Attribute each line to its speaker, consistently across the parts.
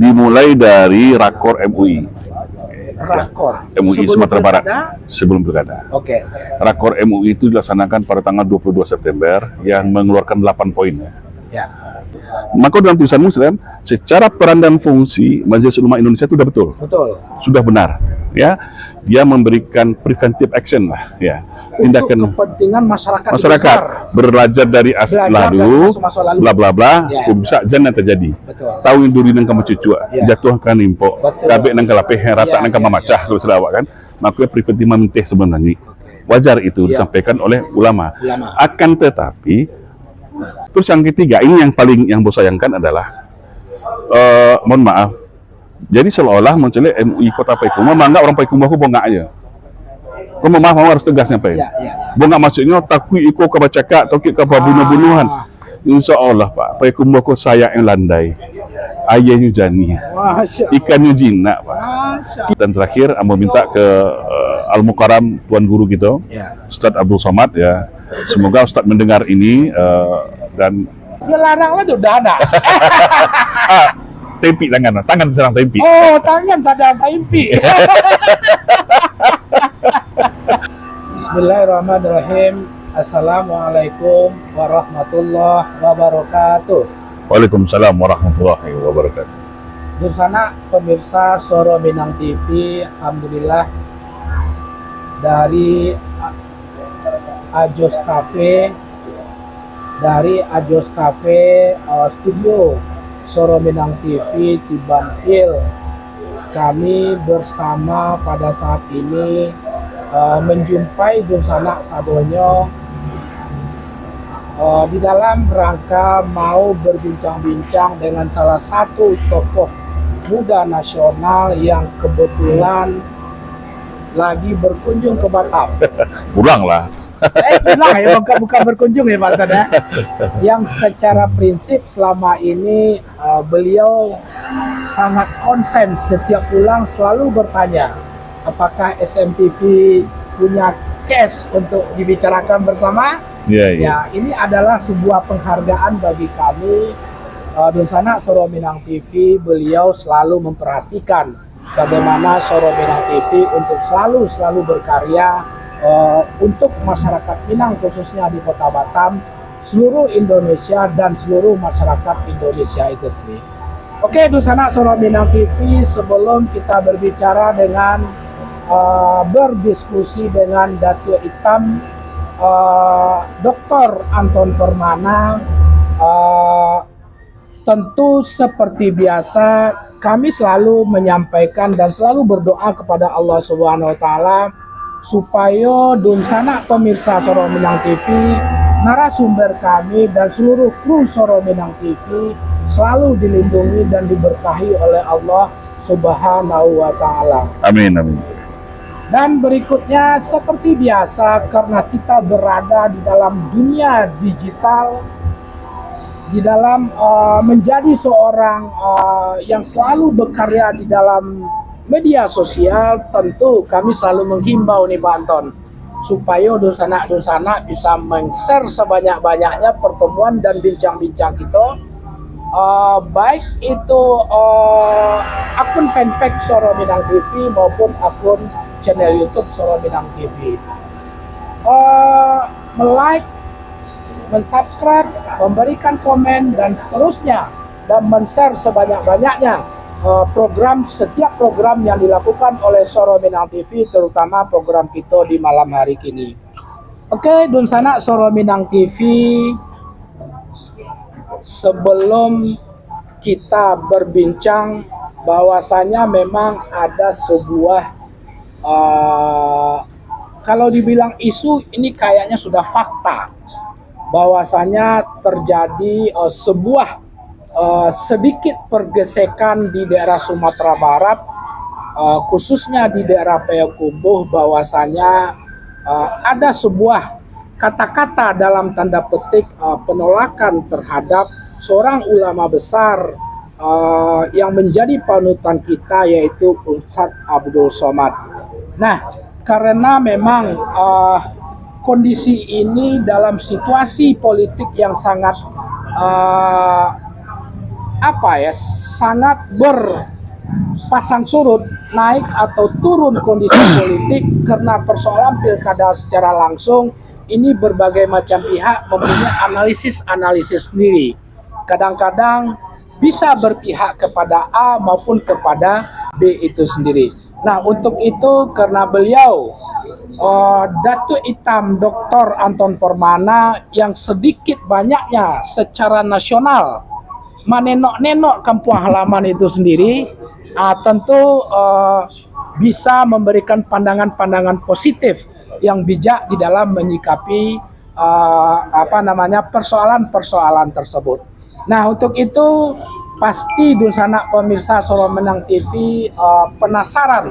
Speaker 1: Dimulai dari Rakor MUI.
Speaker 2: Rakor
Speaker 1: MUI
Speaker 2: sebelum
Speaker 1: Sumatera Barat
Speaker 2: pilkada?
Speaker 1: sebelum pilkada.
Speaker 2: Oke.
Speaker 1: Rakor MUI itu dilaksanakan pada tanggal 22 September yang mengeluarkan 8 poin.
Speaker 2: Ya.
Speaker 1: Maka dalam tulisan Muslim, secara peran dan fungsi Majelis Ulama Indonesia itu sudah betul.
Speaker 2: Betul.
Speaker 1: Sudah benar, ya. Dia memberikan preventive action lah, ya.
Speaker 2: Untuk
Speaker 1: Tindakan
Speaker 2: kepentingan masyarakat
Speaker 1: belajar dari lalu, bla bla bla,
Speaker 2: ya.
Speaker 1: bisa jangan terjadi.
Speaker 2: Betul.
Speaker 1: Tahu yang duri nang kamu cucu,
Speaker 2: Ya.
Speaker 1: jatuh kan nimpo,
Speaker 2: Betul.
Speaker 1: kabeh nang kalapeh, rata
Speaker 2: Ya,
Speaker 1: nang
Speaker 2: ya,
Speaker 1: kamamacah,
Speaker 2: ya.
Speaker 1: terus lawak kan. Makanya preventif menteh sebelum nanti. Wajar itu
Speaker 2: Ya.
Speaker 1: disampaikan oleh ulama.
Speaker 2: Ulama.
Speaker 1: Akan tetapi, terus yang ketiga, ini yang paling yang bos sayangkan adalah, mohon maaf, jadi seolah-olah munculnya MUI Kota Payakumbuh menganggap orang Payakumbuh aku bongak aja. Kau maaf, harus tegas nyampe.
Speaker 2: Ya, ya.
Speaker 1: Bongak maksudnya takui iko ke bacakak, takui ke bunuh-bunuhan. Insya Allah Pak, Payakumbuh aku saya yang landai, ayahnya jani, ikannya jinak Pak. Dan terakhir, Amba minta ke Al-Mukarram Tuan Guru kita,
Speaker 2: Ya.
Speaker 1: Ustadz Abdul Somad ya. Semoga Ustadz mendengar ini dan
Speaker 2: Dia larang lah udah ada.
Speaker 1: tempi tangan diserang tempi.
Speaker 2: Oh, tangan sadar tempi. Bismillahirrahmanirrahim. Assalamualaikum warahmatullahi wabarakatuh.
Speaker 1: Waalaikumsalam warahmatullahi wabarakatuh.
Speaker 2: Dursana pemirsa Soro Minang TV, alhamdulillah dari Ajos Cafe, studio Soro Minang TV di Bangkil, kami bersama pada saat ini menjumpai Dursana Sadonyo di dalam rangka mau berbincang-bincang dengan salah satu tokoh muda nasional yang kebetulan lagi berkunjung ke Batam.
Speaker 1: Pulang lah.
Speaker 2: Pulang ya, bukan berkunjung ya Pak Tada. Yang secara prinsip selama ini beliau sangat konsen, setiap pulang selalu bertanya apakah SMTV punya case untuk dibicarakan bersama. Ya, ini adalah sebuah penghargaan bagi kami. Dursana Soro Minang TV, beliau selalu memperhatikan bagaimana Soro Minang TV untuk selalu berkarya untuk masyarakat Minang, khususnya di Kota Batam, seluruh Indonesia dan seluruh masyarakat Indonesia itu sendiri. Oke, Dursana Soro Minang TV, sebelum kita berbicara dengan berdiskusi dengan Datuk Hitam Dr. Anton Permana, tentu seperti biasa kami selalu menyampaikan dan selalu berdoa kepada Allah Subhanahu wa Ta'ala supaya Dursana pemirsa Soro Minang TV, narasumber kami dan seluruh kru Soro Minang TV selalu dilindungi dan diberkahi oleh Allah Subhanahu wa Ta'ala.
Speaker 1: Amin, amin.
Speaker 2: Dan berikutnya seperti biasa, karena kita berada di dalam dunia digital, di dalam menjadi seorang yang selalu berkarya di dalam media sosial, tentu kami selalu menghimbau nih Pak Anton, supaya Dursana bisa men-share sebanyak-banyaknya pertemuan dan bincang-bincang kita, baik itu akun fanpage Soro Minang TV maupun akun channel YouTube Soro Minang TV. Like, mensubscribe, memberikan komen dan seterusnya, dan men-share sebanyak-banyaknya setiap program yang dilakukan oleh Soro Minang TV, terutama program kita di malam hari ini. Oke, Dursana Soro Minang TV, sebelum kita berbincang, bahwasanya memang ada sebuah kalau dibilang isu, ini kayaknya sudah fakta, bahwasanya terjadi sebuah sedikit pergesekan di daerah Sumatera Barat, khususnya di daerah Payakumbuh, bahwasanya ada sebuah kata-kata dalam tanda petik penolakan terhadap seorang ulama besar yang menjadi panutan kita, yaitu Ustadz Abdul Somad. Nah, karena memang kondisi ini dalam situasi politik yang sangat apa ya, sangat berpasang surut naik atau turun kondisi politik karena persoalan pilkada secara langsung. Ini berbagai macam pihak mempunyai analisis sendiri. Kadang-kadang bisa berpihak kepada A maupun kepada B itu sendiri. Nah, untuk itu karena beliau Datuk Hitam Dr. Anton Permana yang sedikit banyaknya secara nasional menenok-nenok kampung halaman itu sendiri, tentu bisa memberikan pandangan-pandangan positif yang bijak di dalam menyikapi persoalan-persoalan tersebut. Nah, untuk itu pasti Dulsanak pemirsa Soromenang TV penasaran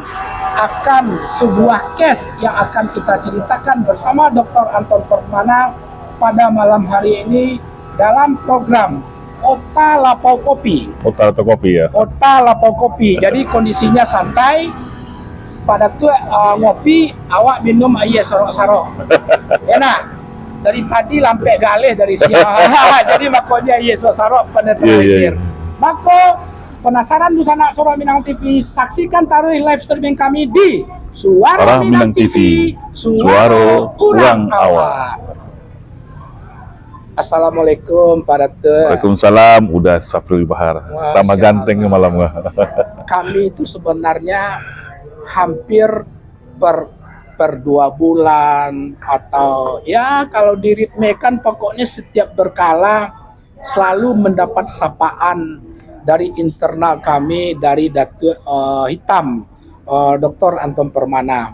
Speaker 2: akan sebuah case yang akan kita ceritakan bersama Dr. Anton Permana pada malam hari ini dalam program Ota Lapau Kopi.
Speaker 1: Ota atau kopi ya?
Speaker 2: Ota Lapau Kopi. Jadi kondisinya santai. Pada tuh ngopi, awak minum air sarok-sarok. Enak. Dari tadi lampe galih dari siang. Jadi makanya air sarok penetralisir. Maka penasaran Dulsanak Soromenang TV, saksikan taruh live streaming kami di Suara Minang TV, Suara Urang Awak. Assalamualaikum Pak Datuk.
Speaker 1: Waalaikumsalam. Udah Saprul Bahar. Tambah ganteng malam.
Speaker 2: Kami itu sebenarnya hampir per 2 bulan atau ya kalau diritmekan pokoknya setiap berkala selalu mendapat sapaan dari internal kami dari Datuk Hitam Dr. Anton Permana.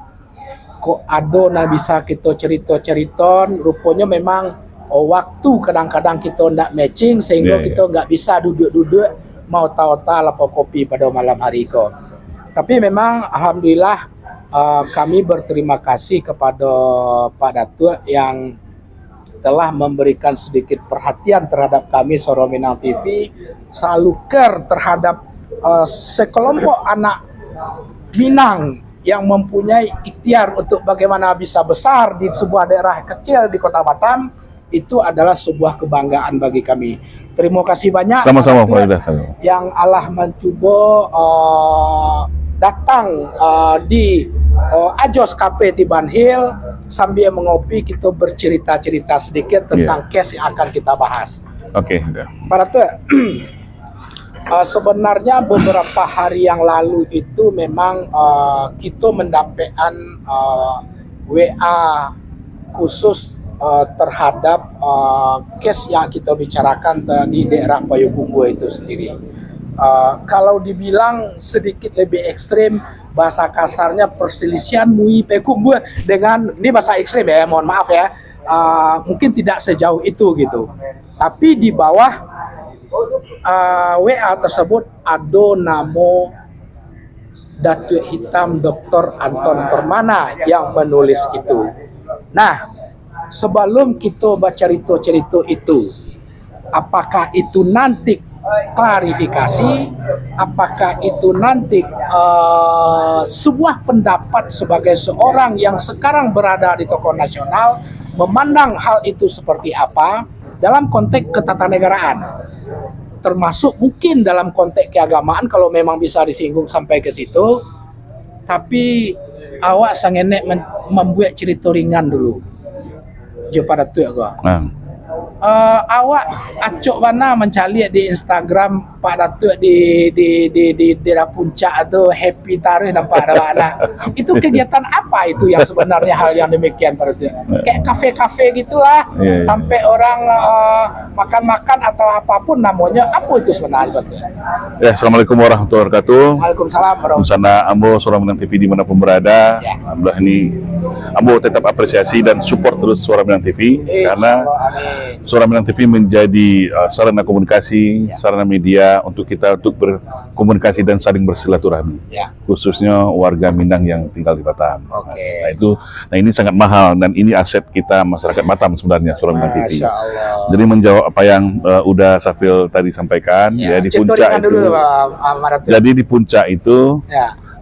Speaker 2: Kok ado na bisa kita cerita rupanya memang waktu kadang-kadang kita ndak matching sehingga kita nggak bisa duduk-duduk mau tahu-tahu lapau kopi pada malam hari itu. Tapi memang alhamdulillah kami berterima kasih kepada Pak Datuk yang telah memberikan sedikit perhatian terhadap kami Soromenang TV, selalu care terhadap sekelompok anak Minang yang mempunyai ikhtiar untuk bagaimana bisa besar di sebuah daerah kecil di Kota Batam. Itu adalah sebuah kebanggaan bagi kami. Terima kasih banyak.
Speaker 1: Sama-sama Pak Ida.
Speaker 2: Yang Allah mencoba datang di Ajos Cafe di Banhil sambil mengopi kita bercerita-cerita sedikit tentang case yang akan kita bahas.
Speaker 1: Oke.
Speaker 2: Pak Datuk, sebenarnya beberapa hari yang lalu itu memang kita mendapatkan WA khusus terhadap case yang kita bicarakan di daerah Payakumbuh itu sendiri. Kalau dibilang sedikit lebih ekstrim, bahasa kasarnya perselisihan MUI Payakumbuh dengan, ini bahasa ekstrim ya, mohon maaf ya, mungkin tidak sejauh itu gitu. Tapi di bawah WA tersebut ada nama Datuk Hitam Dr. Anton Permana yang menulis itu. Nah, sebelum kita baca cerita-cerita itu, apakah itu nanti klarifikasi, apakah itu nanti sebuah pendapat sebagai seorang yang sekarang berada di tokoh nasional, memandang hal itu seperti apa dalam konteks ketatanegaraan, termasuk mungkin dalam konteks keagamaan kalau memang bisa disinggung sampai ke situ. Tapi awak sangenek membuat cerita ringan dulu. Pada tu agak. Awak acok mana mencari di Instagram Pak Datuk di daerah puncak tu happy tarikh nampak ada anak. Itu kegiatan apa itu yang sebenarnya hal yang demikian Pak Datuk? Kayak kafe-kafe gitulah, sampai orang makan-makan atau apapun namanya. Apa itu sebenarnya Pak Datuk?
Speaker 1: Ya, Assalamualaikum warahmatullahi wabarakatuh.
Speaker 2: Waalaikumsalam warahmatullahi
Speaker 1: wabarakatuh. Ambo Soromenang TV dimanapun berada. Alhamdulillah ini Ambo tetap apresiasi dan support terus Soromenang TV karena Soromenang TV menjadi sarana komunikasi, sarana media untuk kita untuk berkomunikasi dan saling bersilaturahmi. Khususnya warga Minang yang tinggal di Batam. Nah ini sangat mahal dan ini aset kita masyarakat Batam sebenarnya Soromenang TV. Jadi menjawab apa yang udah Safil tadi sampaikan, ya di puncak itu. Jadi di puncak itu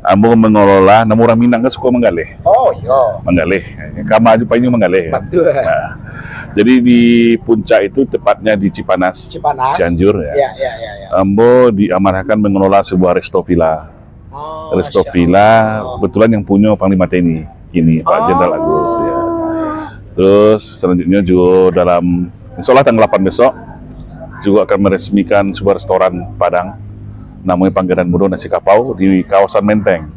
Speaker 1: Ambo mengelola, namun orang Minang kan suka menggalih.
Speaker 2: Oh iya.
Speaker 1: Menggalih. Kama aja paling menggalih.
Speaker 2: Betul.
Speaker 1: Nah, jadi di puncak itu tepatnya di Cipanas,
Speaker 2: Cipanas.
Speaker 1: Cianjur ya.
Speaker 2: Ya.
Speaker 1: Ambo diamanahkan mengelola sebuah resto villa.
Speaker 2: Oh,
Speaker 1: Resto
Speaker 2: Masya
Speaker 1: villa,
Speaker 2: Allah.
Speaker 1: kebetulan yang punya Panglima TNI kini Pak Jenderal Agus ya. Terus selanjutnya juga dalam insya Allah tanggal 8 besok juga akan meresmikan sebuah restoran Padang namanya Panggadan Mudo Nasi Kapau di kawasan Menteng.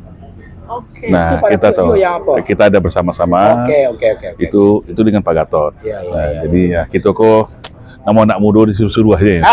Speaker 2: Oke.
Speaker 1: Nah,
Speaker 2: Itu pada
Speaker 1: kita tahu
Speaker 2: tujuh yang apa?
Speaker 1: kita ada bersama-sama.
Speaker 2: Oke.
Speaker 1: Itu dengan Pak Gatot.
Speaker 2: Iya.
Speaker 1: Jadi ya kita kok nama anak muda disuruh-suruh aja.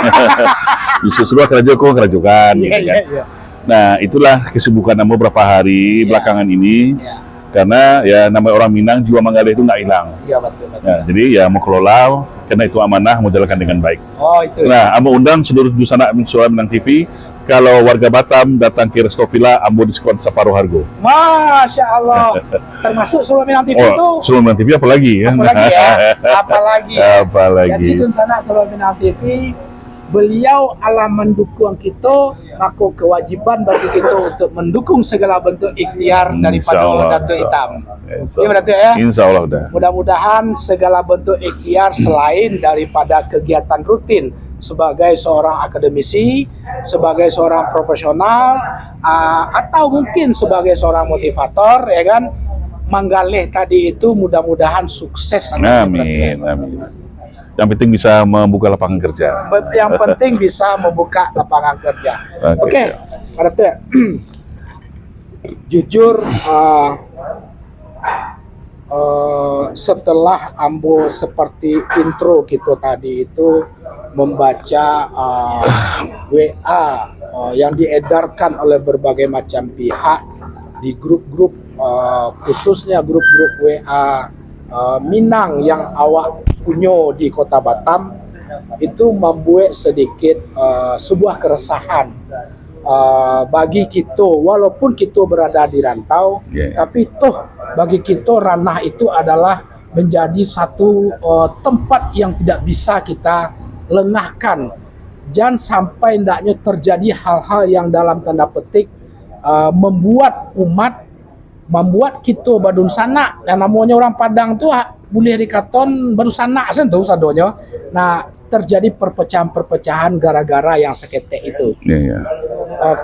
Speaker 1: Disuruh kerja kok kerajukan gitu kan.
Speaker 2: Iya.
Speaker 1: Nah, itulah kesibukan Ambo beberapa hari belakangan ini.
Speaker 2: Iya.
Speaker 1: Karena ya namanya orang Minang jiwa menggalih itu nggak hilang.
Speaker 2: Iya betul.
Speaker 1: Nah, jadi ya mau kelola karena itu amanah mau jalankan dengan baik.
Speaker 2: Oh itu.
Speaker 1: Nah, Ambo undang seluruh Jusana Suara Minang TV. Kalau warga Batam datang ke Resto Villa, Ambo diskon separuh harga.
Speaker 2: Masya Allah. Termasuk Solo Minang TV itu.
Speaker 1: Solo Minang TV apalagi ya?
Speaker 2: Apalagi ya. Apalagi.
Speaker 1: Apalagi.
Speaker 2: Jadi itu sana Solo Minang TV. Beliau ala mendukung kita, maka kewajiban bagi kita untuk mendukung segala bentuk ikhtiar daripada Datuk Hitam. Iya Datuk ya.
Speaker 1: Insya Allah udah.
Speaker 2: Mudah-mudahan segala bentuk ikhtiar selain daripada kegiatan rutin sebagai seorang akademisi, sebagai seorang profesional, atau mungkin sebagai seorang motivator, ya kan, menggalih tadi itu mudah-mudahan sukses.
Speaker 1: Amin. Yang penting bisa membuka lapangan kerja.
Speaker 2: Yang penting bisa membuka lapangan kerja. Oke, Pak Datuk. Jujur, setelah Ambo seperti intro kita tadi itu membaca WA yang diedarkan oleh berbagai macam pihak di grup-grup, khususnya grup-grup WA Minang yang awak punya di Kota Batam, itu membuat sedikit sebuah keresahan bagi kita, walaupun kita berada di rantau, tapi toh bagi kita ranah itu adalah menjadi satu tempat yang tidak bisa kita lengahkan. Jangan sampai hendaknya terjadi hal-hal yang dalam tanda petik membuat kita badun sana, yang namanya orang Padang tuh boleh dikaton baru sana sentuh sadonya. Nah, terjadi perpecahan-perpecahan gara-gara yang seketek itu.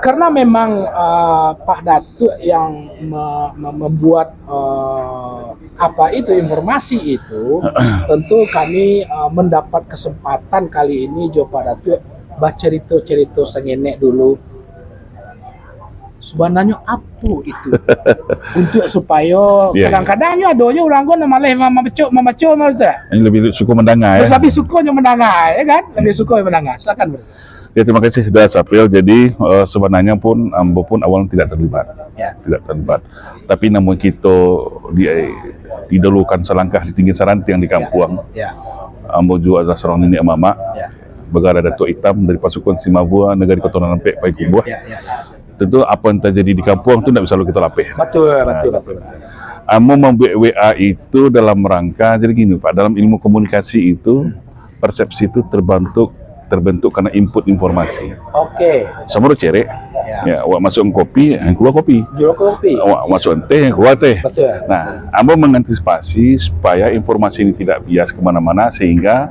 Speaker 2: Karena memang Pak Datuk yang membuat informasi itu, tentu kami mendapat kesempatan kali ini jo Pak Datuk baca cerita sengenek dulu. Sebenarnya apa itu? Untuk supaya kadang-kadangnya adonya orang gua malah membaca gitu.
Speaker 1: Yang lebih suka mendengar ya.
Speaker 2: Lebih sukanya mendengar, ya kan? Lebih suka mendengar. Silakan, Bro.
Speaker 1: Ya, terima kasih sudah Sapil. Jadi sebenarnya pun Ambo pun awalnya tidak terlibat. Tidak terlibat. Tapi namun kita didahulukan selangkah di tinggi saranti yang di kampung. Ambo juga adalah seorang nenek mama. Begara Datuk Hitam dari pasukan Simabua, negara Keturunan Pek Paikubuah. Tentu apa yang terjadi di kampung itu tidak bisa kita lapih.
Speaker 2: Betul.
Speaker 1: Ambo membuat WA itu dalam rangka, jadi gini Pak, dalam ilmu komunikasi itu persepsi itu terbentuk karena input informasi.
Speaker 2: Oke.
Speaker 1: Sama cerek, ya, awak masuk kopi, yang keluar kopi.
Speaker 2: Jual kopi.
Speaker 1: Awak masuk teh, yang keluar teh.
Speaker 2: Betul.
Speaker 1: Nah, Ambo mengantisipasi supaya informasi ini tidak bias kemana-mana sehingga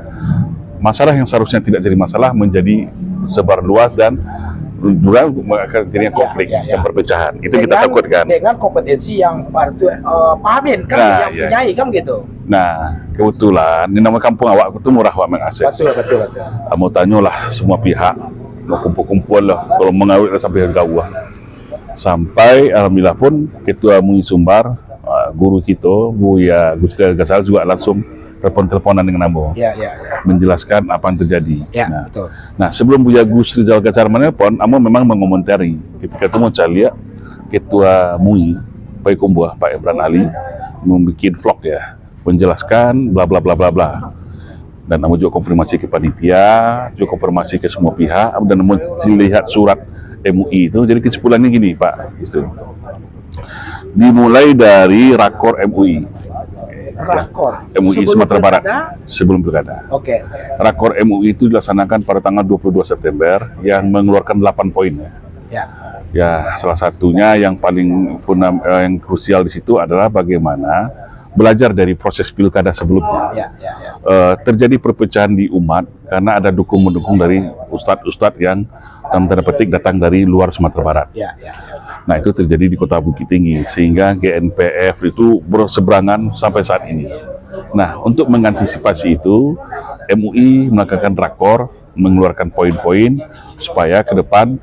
Speaker 1: masalah yang seharusnya tidak jadi masalah menjadi sebar luas dan juga akan jadinya konflik dan perpecahan. Itu kita takutkan.
Speaker 2: Dengan kompetensi yang pahamin kan, yang punyai kan gitu.
Speaker 1: Nah, kebetulan di nama kampung awak itu murah awak mengakses.
Speaker 2: Betul.
Speaker 1: Mau tanyalah semua pihak, mau kumpul-kumpul lah, kalau mengawit sampai jauh. Sampai alhamdulillah pun ketua MUI Sumbar, guru kita, Buya Gusti Gasal juga langsung telepon-teleponan dengan Ambo, menjelaskan apa yang terjadi.
Speaker 2: Betul.
Speaker 1: Nah, sebelum Buya Gus Rizal Gacar menelpon, Ambo memang mengomentari ketika itu mau cari ketua MUI Paikubuah Pak Imran Ali membuat vlog ya, menjelaskan bla bla bla bla bla. Dan Ambo juga konfirmasi ke panitia, juga konfirmasi ke semua pihak, dan Ambo lihat surat MUI itu. Jadi kesimpulannya gini Pak, gitu. Dimulai dari rakor MUI.
Speaker 2: Rakor
Speaker 1: MUI Sumatera Barat sebelum pilkada.
Speaker 2: Oke.
Speaker 1: Rakor MUI itu dilaksanakan pada tanggal 22 September yang mengeluarkan 8 poin.
Speaker 2: Ya.
Speaker 1: Ya, salah satunya yang paling yang krusial di situ adalah bagaimana belajar dari proses pilkada sebelumnya.
Speaker 2: Ya.
Speaker 1: Terjadi perpecahan di umat karena ada dukung-mendukung dari ustadz-ustadz yang dalam tanda petik datang dari luar Sumatera Barat.
Speaker 2: Ya.
Speaker 1: Nah, itu terjadi di Kota Bukit Tinggi sehingga GNPF itu berseberangan sampai saat ini. Nah, untuk mengantisipasi itu, MUI melakukan rakor, mengeluarkan poin-poin supaya ke depan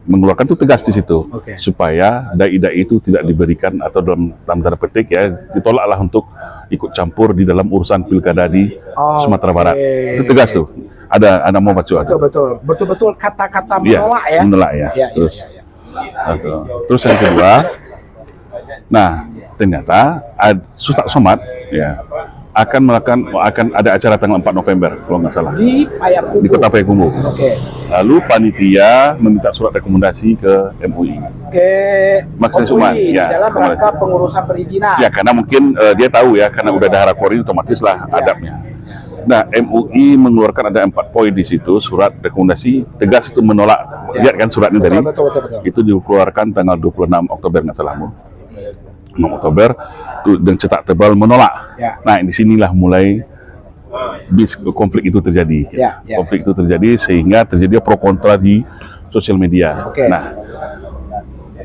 Speaker 1: mengeluarkan itu tegas di situ, supaya dai-dai itu tidak diberikan atau dalam tanda petik ya ditolaklah untuk ikut campur di dalam urusan pilkada di Sumatera Barat. Itu tegas tuh. Ada mau baca.
Speaker 2: Betul kata-kata menolak ya.
Speaker 1: Menolak ya. Terus yang kedua, nah ternyata Ustadz Somad ya akan ada acara tanggal 4 November kalau nggak salah
Speaker 2: di Payakumbuh,
Speaker 1: di Kota Payakumbuh. Lalu panitia meminta surat rekomendasi ke MUI.
Speaker 2: MUI
Speaker 1: ya,
Speaker 2: dalam rangka pengurusan perizinan.
Speaker 1: Ya, karena mungkin dia tahu ya, karena udah ada rakor otomatis lah adabnya. Nah, MUI mengeluarkan ada 4 poin di situ, surat rekomendasi tegas itu menolak. Lihat kan suratnya tadi?
Speaker 2: Betul.
Speaker 1: Itu dikeluarkan tanggal 26 Oktober nggak salahmu. 6 Oktober dan cetak tebal menolak. Nah, disinilah mulai konflik itu terjadi. Konflik itu terjadi sehingga terjadi pro kontra di sosial media. Nah,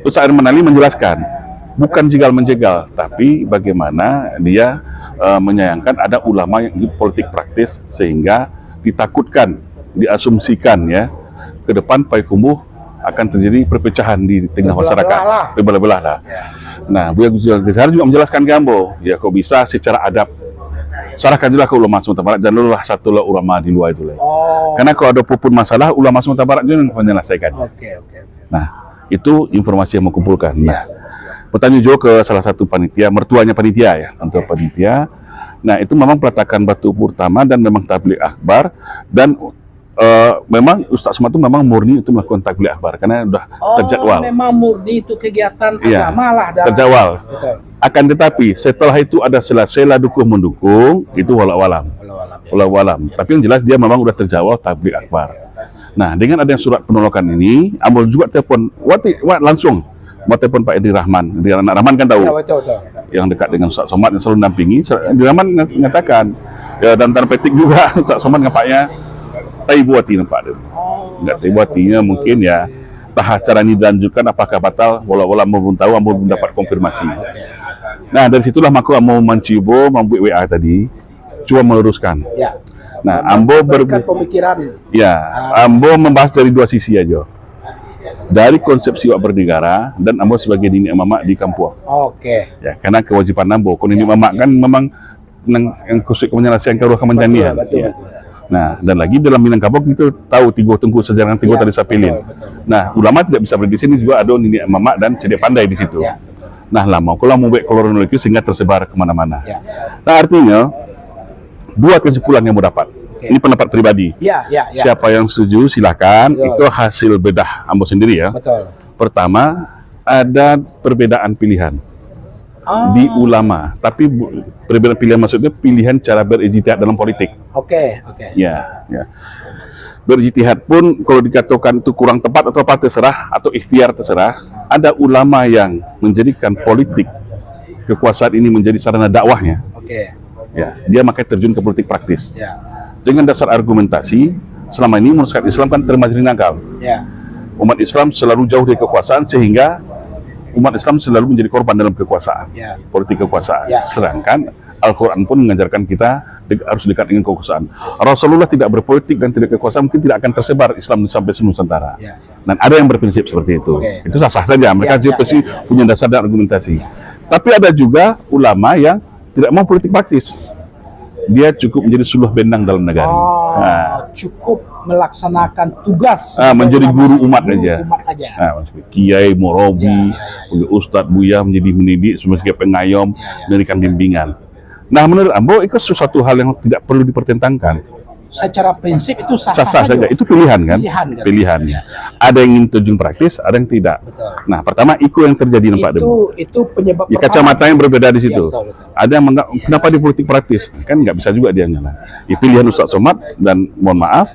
Speaker 1: Ustaz Arman Ali menjelaskan bukan jegal-menjegal, tapi bagaimana dia menyayangkan ada ulama yang politik praktis sehingga ditakutkan, diasumsikan ya ke depan Payakumbuh akan terjadi perpecahan di tengah masyarakat, terbelah-belah lah. Nah, Buya Ghazali juga menjelaskan Gambo, ya kok bisa secara adab serahkanlah ke ulama Sumatera Barat dan lulah satulah ulama di luar itu. Karena kalau ada apapun masalah, ulama Sumatera Barat juga yang menyelesaikan. Nah, itu informasi yang mau kumpulkan. Nah, bertanya juga ke salah satu panitia, mertuanya panitia ya, untuk panitia. Nah, itu memang peletakan batu pertama dan memang tabligh akbar dan memang Ustaz Somad itu memang murni itu melakukan tabligh akbar karena sudah terjadwal.
Speaker 2: Memang murni itu kegiatan agama lah.
Speaker 1: Terjadwal. Akan tetapi setelah itu ada sela-sela dukung-mendukung itu walau-alam. Tapi yang jelas dia memang sudah terjadwal tabligh akbar. Nah, dengan adanya surat penolakan ini, Ambo juga telepon langsung mau telepon Pak Edi Rahman. Anak Rahman kan tahu. Yang dekat dengan Ustaz Somad yang selalu dampingi. Edi Rahman mengatakan ya, dan tanda petik juga Ustaz Somad ngapaknya Taibuati nampak dia. Enggak Taibuatinya mungkin ya tahap cara ini dilanjutkan apakah batal walau-walau belum tahu, belum dapat konfirmasi. Nah, dari situlah maka mau mencibo membuat WA tadi cuma meluruskan. Nah, Ambo
Speaker 2: pemikiran.
Speaker 1: Ya, Ambo membahas dari dua sisi aja. Dari konsepsi wak bernegara dan Ambo sebagai nini mamak di kampung. Ya, karena kewajiban Ambo, kalau nini mamak kan memang yang khusus menyelesaikan ruang kementerian. Nah, dan lagi dalam Minangkabau itu tahu Tigo Tengku sejarah Tigo tadi Sapilin. Nah, ulama tidak bisa berdiri di sini juga ada nini mamak dan cedek pandai di situ. Nah, lama kalau mau buat kronologi sehingga tersebar kemana-mana. Nah, artinya dua kesimpulan yang mau dapat. Ini pendapat pribadi. Siapa yang setuju silakan. Itu hasil bedah Ambo sendiri ya. Pertama, ada perbedaan pilihan di ulama, tapi perbedaan pilihan maksudnya pilihan cara berijtihad dalam politik. Ya. Berijtihad pun kalau dikatakan itu kurang tepat atau apa terserah atau ikhtiar terserah. Ada ulama yang menjadikan politik kekuasaan ini menjadi sarana dakwahnya. Ya, dia makanya terjun ke politik praktis. Dengan dasar argumentasi, selama ini masyarakat Islam kan termajri nakal. Umat Islam selalu jauh dari kekuasaan sehingga umat Islam selalu menjadi korban dalam kekuasaan, politik kekuasaan. Sedangkan Al-Quran pun mengajarkan kita harus dekat dengan kekuasaan. Rasulullah tidak berpolitik dan tidak kekuasaan, mungkin tidak akan tersebar Islam sampai seluruh Nusantara. Dan ada yang berprinsip seperti itu. Itu sah-sah saja. Mereka juga pasti punya dasar dan argumentasi. Tapi ada juga ulama yang tidak mau politik praktis. Dia cukup menjadi suluh bendang dalam negara.
Speaker 2: Cukup melaksanakan tugas.
Speaker 1: Menjadi guru umat aja. Kiai, Morobi, Ustadz, Buya menjadi mendidik sebagai pengayom, memberikan bimbingan. Nah, menurut Ambo itu sesuatu hal yang tidak perlu dipertentangkan.
Speaker 2: Secara prinsip itu sah-sah
Speaker 1: saja. Itu pilihan kan? Pilihannya. Ada yang ingin terjun praktis, ada yang tidak. Nah, pertama yang terjadi nampak
Speaker 2: itu penyebab
Speaker 1: kacamata yang berbeda di situ. Ada yang menganggap kenapa di politik praktis? Kan nggak bisa juga dia nyala. Pilihan Ustaz Somad dan mohon maaf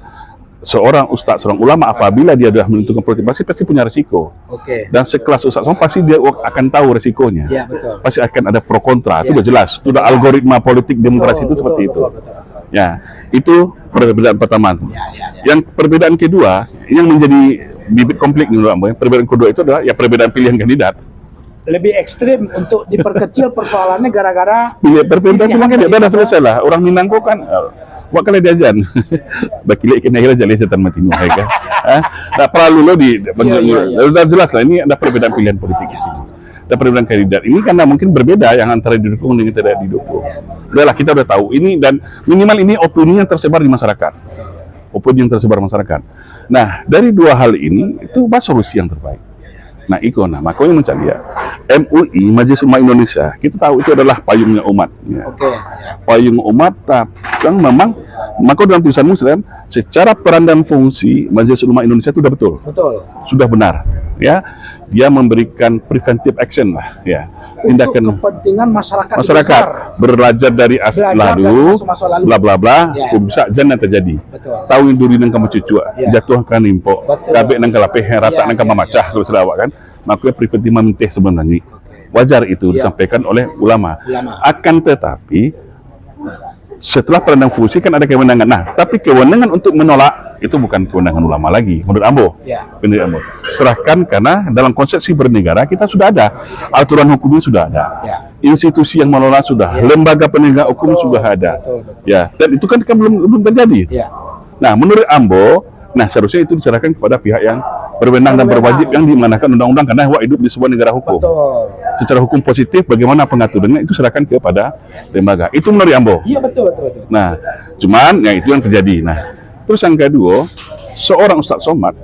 Speaker 1: seorang ustaz, seorang ulama apabila dia sudah menentukan politik pasti punya resiko.
Speaker 2: Oke.
Speaker 1: Dan sekelas ustaz Somad pasti dia akan tahu resikonya.
Speaker 2: Ya, betul.
Speaker 1: Pasti akan ada pro kontra. Itu
Speaker 2: Ya.
Speaker 1: udah jelas. Itu udah algoritma politik demokrasi itu seperti itu.
Speaker 2: Betul.
Speaker 1: Ya, itu perbedaan pertama.
Speaker 2: Ya.
Speaker 1: Yang perbedaan kedua yang menjadi bibit konflik menurut Ambo, perbedaan kedua itu adalah ya perbedaan pilihan kandidat.
Speaker 2: Lebih ekstrim untuk diperkecil persoalannya gara-gara
Speaker 1: Perbedaan pilihan kandidat dah selesai lah. Orang Minang kok kan wak kali diajan. Bakilek kena kira jali setan mati nu hai kan. Tak perlu lo di sudah jelas lah ini ada perbedaan pilihan politik di sini. Ada perbedaan kandidat. Ini karena mungkin berbeda yang antara didukung dengan tidak didukung. Udahlah kita udah tahu ini dan minimal ini opini yang tersebar di masyarakat. Opini yang tersebar masyarakat. Nah, dari dua hal ini itu solusi yang terbaik. Nah, makanya mencari ya. MUI, Majelis Ulama Indonesia, kita tahu itu adalah payungnya umat. Ya.
Speaker 2: Oke.
Speaker 1: Payung umat, yang memang, maka dalam tulisan Muslim, secara peran dan fungsi Majelis Ulama Indonesia itu sudah betul.
Speaker 2: Betul.
Speaker 1: Sudah benar. Ya, dia memberikan preventive action lah. Ya. Tindakan
Speaker 2: Untuk kepentingan masyarakat
Speaker 1: masyarakat
Speaker 2: besar.
Speaker 1: belajar dari lalu,
Speaker 2: masa lalu.
Speaker 1: bla bla bla,
Speaker 2: Ya.
Speaker 1: bisa jangan terjadi.
Speaker 2: Betul.
Speaker 1: Tahu yang duri nang kamu cucu,
Speaker 2: Ya.
Speaker 1: jatuh kan nimpo,
Speaker 2: Betul.
Speaker 1: kabek nang kalapeh, rata
Speaker 2: Ya,
Speaker 1: nang kamu
Speaker 2: ya,
Speaker 1: macah kalau selawak kan, makanya preventif menteh sebenarnya. Wajar itu
Speaker 2: Ya.
Speaker 1: disampaikan oleh ulama.
Speaker 2: Ulama.
Speaker 1: Akan tetapi setelah peran dan fungsi kan ada kewenangan. Nah, tapi kewenangan untuk menolak itu bukan kewenangan ulama lagi menurut Ambo.
Speaker 2: Ya.
Speaker 1: Menurut Ambo. Serahkan karena dalam konsepsi bernegara kita sudah ada aturan hukumnya sudah ada.
Speaker 2: Ya.
Speaker 1: Institusi yang mengelola sudah,
Speaker 2: Ya.
Speaker 1: lembaga penegak hukum
Speaker 2: Betul,
Speaker 1: sudah ada.
Speaker 2: betul.
Speaker 1: Ya, dan itu kan belum terjadi.
Speaker 2: Ya.
Speaker 1: Nah, menurut Ambo, seharusnya itu diserahkan kepada pihak yang berwenang dan berwajib yang dimanakan undang-undang karena wak hidup di sebuah negara hukum.
Speaker 2: Betul.
Speaker 1: Secara hukum positif bagaimana pengaturannya itu serahkan kepada lembaga. Itu menurut Ambo.
Speaker 2: Iya, betul.
Speaker 1: Nah, cuman ya itu yang terjadi. Nah, terus yang kedua, seorang Ustaz Somad,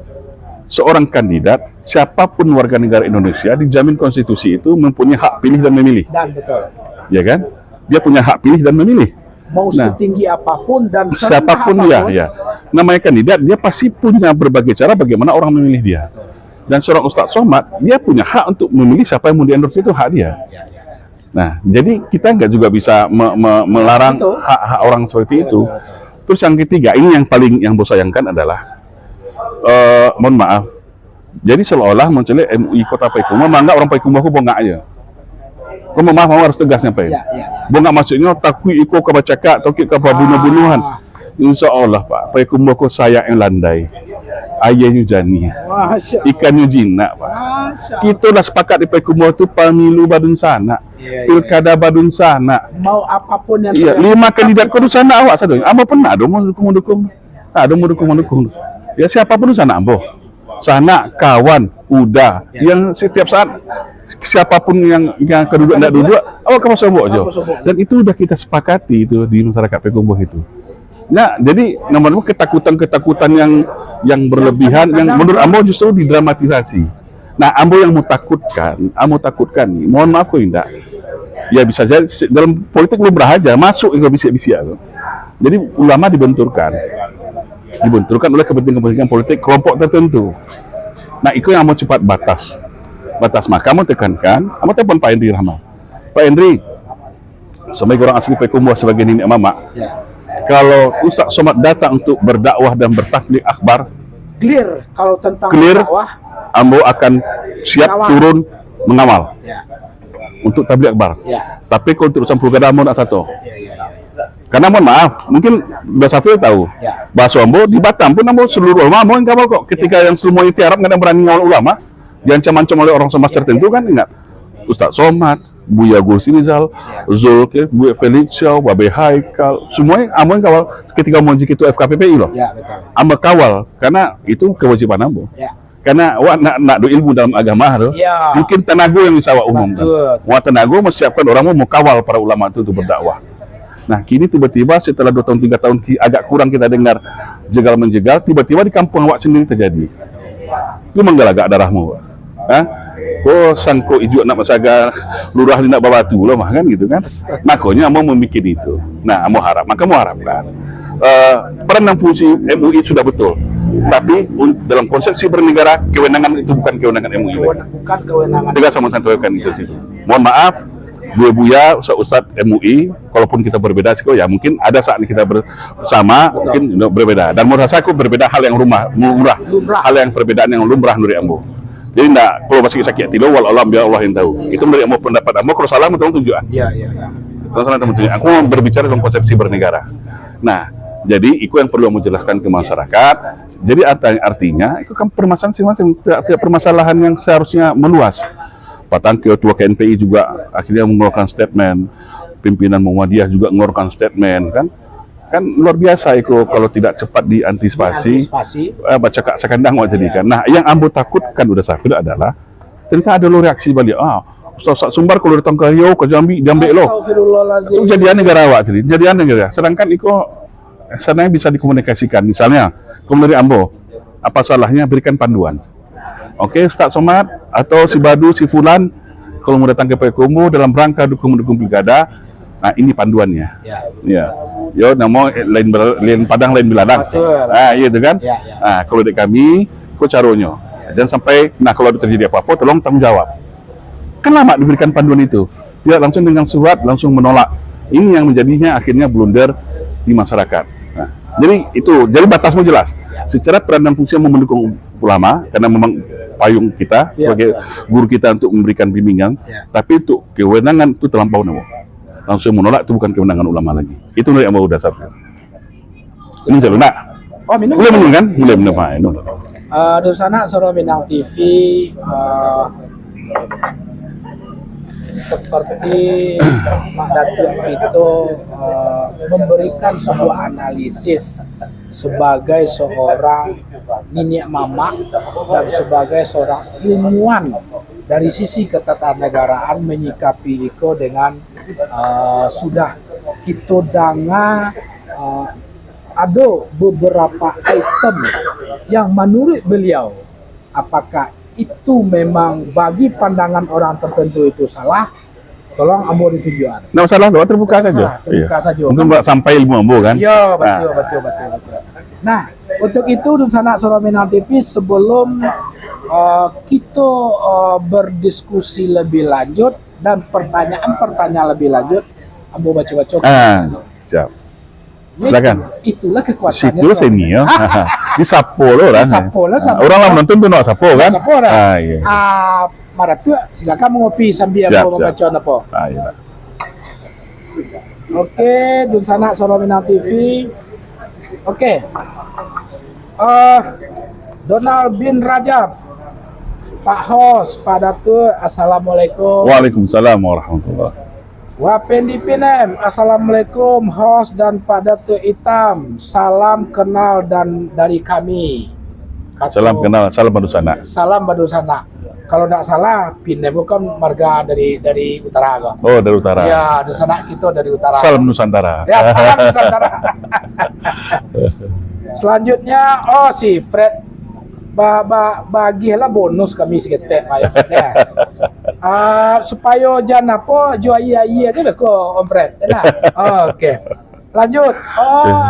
Speaker 1: seorang kandidat, siapapun warga negara Indonesia dijamin konstitusi itu mempunyai hak pilih dan memilih.
Speaker 2: Dan betul.
Speaker 1: Ya kan? Dia punya hak pilih dan memilih.
Speaker 2: Mau
Speaker 1: Nah,
Speaker 2: setinggi apapun dan
Speaker 1: Siapapun
Speaker 2: serendah
Speaker 1: ya. Namanya kandidat, dia pasti punya berbagai cara bagaimana orang memilih dia. Dan seorang Ustaz Somad, dia punya hak untuk memilih siapa yang mau di-endorse, itu hak dia.
Speaker 2: Ya.
Speaker 1: Nah, jadi kita nggak juga bisa melarang
Speaker 2: Betul.
Speaker 1: hak-hak orang seperti
Speaker 2: Iya,
Speaker 1: itu.
Speaker 2: betul.
Speaker 1: Terus yang ketiga, ini yang paling yang bos sayangkan adalah, mohon maaf, jadi seolah-olah mencelik MUI Kota Payakumbuh menganggap orang Payakumbuh aku bongak aja. Kau maaf, harus tegas nyampe.
Speaker 2: Ya.
Speaker 1: Bongak maksudnya takui iko kabacaka, tokik kababunuh-bunuhan. Insya Allah Pak, Payakumbuh aku sayak yang landai, ayahnya jani,
Speaker 2: Masya
Speaker 1: ikannya jinak Pak.
Speaker 2: Masya.
Speaker 1: Kita dah sepakat di Payakumbuh itu pemilu badun sana,
Speaker 2: Iya.
Speaker 1: pilkada badun sana.
Speaker 2: Mau apapun yang
Speaker 1: Iya,
Speaker 2: terjadi.
Speaker 1: 5 kandidat kau di sana awak sadar. Ambo pernah dong mau dukung. Ada mau dukung. Ya siapapun di sana Ambo. Sana kawan, udah,
Speaker 2: Ya.
Speaker 1: yang setiap saat siapapun yang keduduk tidak duduk, awak kamu sobok aja.
Speaker 2: Aku sobok.
Speaker 1: Dan itu udah kita sepakati itu di masyarakat Payakumbuh itu. Nah, jadi nomor ketakutan yang berlebihan yang menurut Ambo justru didramatisasi. Nah, Ambo yang mau takutkan nih. Mohon maaf kok Indah. Ya bisa jadi dalam politik belum beraja masuk itu bisik-bisik. Jadi ulama dibenturkan oleh kepentingan politik kelompok tertentu. Nah, itu yang mau cepat batas. Maka kamu tekankan, kamu telepon Pak Henry Rahmat. Pak Henry, sebagai orang asli Payakumbuh sebagai nenek mama,
Speaker 2: Ya.
Speaker 1: kalau Ustaz Somad datang untuk berdakwah dan bertabligh akbar,
Speaker 2: Clear kalau tentang
Speaker 1: Clear.
Speaker 2: dakwah.
Speaker 1: Ambo akan siap
Speaker 2: Mengawal.
Speaker 1: turun mengawal
Speaker 2: Ya.
Speaker 1: untuk tabligh akbar.
Speaker 2: Ya.
Speaker 1: Tapi kalau untuk urusan pilkada Ambo nak satu.
Speaker 2: Ya.
Speaker 1: Karena mohon maaf, mungkin Mbak Safil tahu,
Speaker 2: Ya.
Speaker 1: bahasa Ambo di Batam pun Ambo seluruh ulama Ambo yang kawal kok. Ketika yang semuanya tiarap nggak ada yang berani ngawal ulama, diancam-ancam oleh orang semas tertentu kan ingat. Ustaz Somad, Buya Gus Rizal, Zul, Buya Felix Shaw, Babe Haikal, semuanya Ambo yang kawal ketika mau itu FKPPI loh.
Speaker 2: Ya, betul.
Speaker 1: Ambo kawal karena itu kewajiban Ambo.
Speaker 2: Ya.
Speaker 1: Karena wah nak do ilmu dalam agama tuh.
Speaker 2: Ya.
Speaker 1: Mungkin tenaga yang bisa wak umum kan.
Speaker 2: Betul.
Speaker 1: Wah tenaga mempersiapkan orang mau kawal para ulama itu untuk berdakwah. Nah kini tiba-tiba setelah 2 tahun 3 tahun agak kurang kita dengar jegal menjegal, tiba-tiba di kampung awak sendiri terjadi. Itu menggalagak darahmu. Hah? Oh sangko ijuk nak masaga lurah di nak babatu loh mah kan gitu kan. Makanya mau memikir itu. Nah mau harapkan peran dan fungsi MUI sudah betul. Tapi dalam konsepsi bernegara kewenangan itu bukan kewenangan MUI.
Speaker 2: Bukan kewenangan.
Speaker 1: Tegas sama santuakan itu sih. Mohon maaf, Buya, Ustaz MUI, walaupun kita berbeda sih, ya mungkin ada saat kita bersama, mungkin berbeda. Dan menurut saya aku berbeda hal yang lumrah, hal yang perbedaan yang lumrah menurut ambo. Jadi enggak, kalau masih sakit tilo, wal alam biar Allah yang tahu. Itu menurut ambo pendapat ambo. Kalau salah, tolong tunjukkan.
Speaker 2: Iya.
Speaker 1: Kalau salah, tolong tunjukkan. Aku berbicara tentang konsepsi bernegara. Nah, jadi itu yang perlu kamu jelaskan ke masyarakat. Jadi artinya itu kan permasalahan masing-masing, tidak permasalahan yang seharusnya meluas. Patang ketua KNPI juga akhirnya mengeluarkan statement, pimpinan Muhammadiyah juga mengeluarkan statement, kan luar biasa itu kalau tidak cepat diantisipasi. Baca kak sekandang jadikan. Nah, yang ambo takutkan udah safir adalah ternyata ada lo reaksi balik. Ustaz Sumbar kalau datang ke Riau, ke Jambi lo. Itu jadian negara awak jadi, jadian negara. Sedangkan itu sebenarnya bisa dikomunikasikan. Misalnya, dari ambo, apa salahnya berikan panduan. Oke, Ustaz Somad atau si Badu, si Fulan, kalau mau datang ke Payakumbuh dalam rangka dukung pilkada, nah ini panduannya. Ya. Yo, nama lain Padang lain Biladang. Iya itu kan. Nah, kalau di kami, kok caronyo. Dan sampai, nah kalau terjadi apa-apa, tolong tanggung jawab. Kan lama diberikan panduan itu. Dia langsung dengan surat, langsung menolak. Ini yang menjadinya akhirnya blunder di masyarakat. Nah, jadi batasmu jelas. Secara peran dan fungsi mendukung ulama karena memang payung kita sebagai guru kita untuk memberikan bimbingan, tapi untuk kewenangan itu terlampau namo. Langsung menolak itu bukan kewenangan ulama lagi. Itu yang mau dasar. Ini jalan nak.
Speaker 2: Minum.
Speaker 1: Mulai minum kan? Mulai minum Pak.
Speaker 2: Di sana Soro Minang TV seperti Mak Datuk itu memberikan sebuah analisis sebagai seorang nenek mama dan sebagai seorang ilmuwan dari sisi ketatanegaraan menyikapi Iko dengan sudah kita danga ada beberapa item yang menurut beliau apakah itu memang bagi pandangan orang tertentu itu salah, tolong ambo ditunjukkan.
Speaker 1: Nggak masalah, doa terbuka saja.
Speaker 2: Terbuka saja.
Speaker 1: Mungkin nggak sampai ilmu ambo kan?
Speaker 2: Iya, betul. Nah, untuk itu Dunsana Soro Minang TV sebelum kita berdiskusi lebih lanjut dan pertanyaan lebih lanjut, ambo baca-baca.
Speaker 1: Siap. Silakan.
Speaker 2: Itulah kekuatannya.
Speaker 1: Situ senior. Di sapo lo kan. Orang lah menonton tuh nak sapo kan.
Speaker 2: Sapo lah.
Speaker 1: Iya.
Speaker 2: Mara tu silakan mengopi sambil aku membaca apa.
Speaker 1: Iya.
Speaker 2: Oke, Dunsana Soro Minang TV. Oke. Donald bin Rajab. Pak Hos, Pak Datuk, Assalamualaikum.
Speaker 1: Waalaikumsalam warahmatullahi.
Speaker 2: Wapendi Pinem, Assalamualaikum Hos dan Pak Datuk Itam. Salam kenal dan dari kami.
Speaker 1: Salam kenal, salam Badusana.
Speaker 2: Salam Badusana. Kalau tidak salah, Pinem bukan marga dari utara kok.
Speaker 1: Oh, dari utara.
Speaker 2: Ya, Dusana kita dari utara.
Speaker 1: Salam Nusantara.
Speaker 2: Ya, salam Nusantara. Selanjutnya, si Fred. Bagilah bonus kami seketek Pak ya. Supaya jangan apa jual iya ke Om Fred. Oke. Lanjut.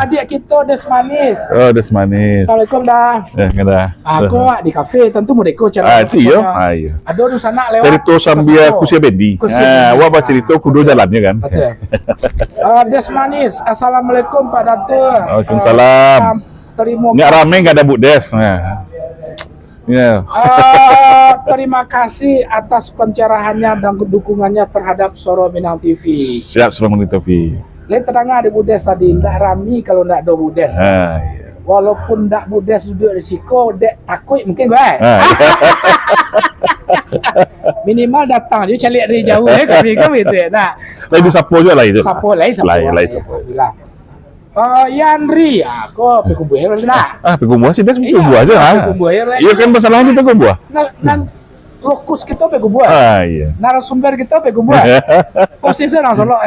Speaker 2: Adik kita Desmanis.
Speaker 1: Desmanis.
Speaker 2: Assalamualaikum dah.
Speaker 1: Dah.
Speaker 2: Aku di kafe tentu mau deko cara.
Speaker 1: Itu yo. Ayo.
Speaker 2: Ada di sana lewat.
Speaker 1: Cerita sambil kusia bendi. Wah cerita kudu jalannya kan.
Speaker 2: Betul. Desmanis. Assalamualaikum Pak Datuk.
Speaker 1: Waalaikumsalam.
Speaker 2: Terima kasih.
Speaker 1: Nggak rame nggak ada Bu Des.
Speaker 2: Terima kasih atas pencerahannya dan dukungannya terhadap Soro Minang TV.
Speaker 1: Siap, Soro Minang TV.
Speaker 2: Lihat terang ada Budes tadi, tidak rami kalau tidak ada Budes.
Speaker 1: Iya.
Speaker 2: Walaupun tidak Budes duduk di siko, dek takut mungkin gue. Minimal datang dia cari dari jauh ya kami gitu ya. Nah,
Speaker 1: lain sapo juga lah itu.
Speaker 2: Sapo. Yanri, aku pekumbuh ya lah.
Speaker 1: Pekumbuh sih, dia pekumbuh aja lah. Iya kan masalahnya pekumbuh.
Speaker 2: Nan lokus kita pekumbuh.
Speaker 1: Iya.
Speaker 2: Narasumber kita pekumbuh. Posisi langsung lo.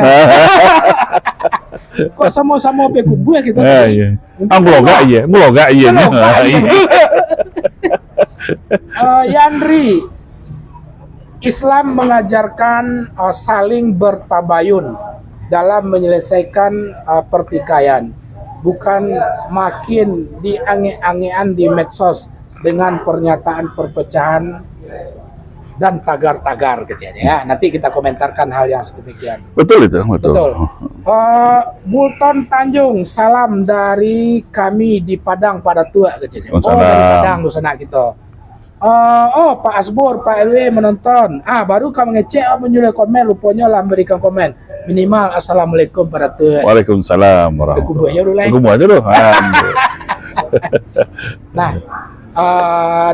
Speaker 2: Kok sama-sama pekumbuh kita.
Speaker 1: Iya. Muloga iya.
Speaker 2: Yanri, Islam mengajarkan saling bertabayun dalam menyelesaikan pertikaian, bukan makin diange-angean di medsos dengan pernyataan perpecahan dan tagar-tagar kecilnya ya. Nanti kita komentarkan hal yang sedemikian.
Speaker 1: Betul itu, betul.
Speaker 2: Betul. Multon Tanjung, salam dari kami di Padang pada tua kecilnya. Oh, dari Padang lu sana gitu. Pak Asbur, Pak RW menonton. Baru kamu ngecek menyuruh komen, rupanya lah memberikan komen. Minimal assalamualaikum pada tua.
Speaker 1: Waalaikumsalam warahmatullahi wabarakatuh. Kubu aja loh.
Speaker 2: Nah,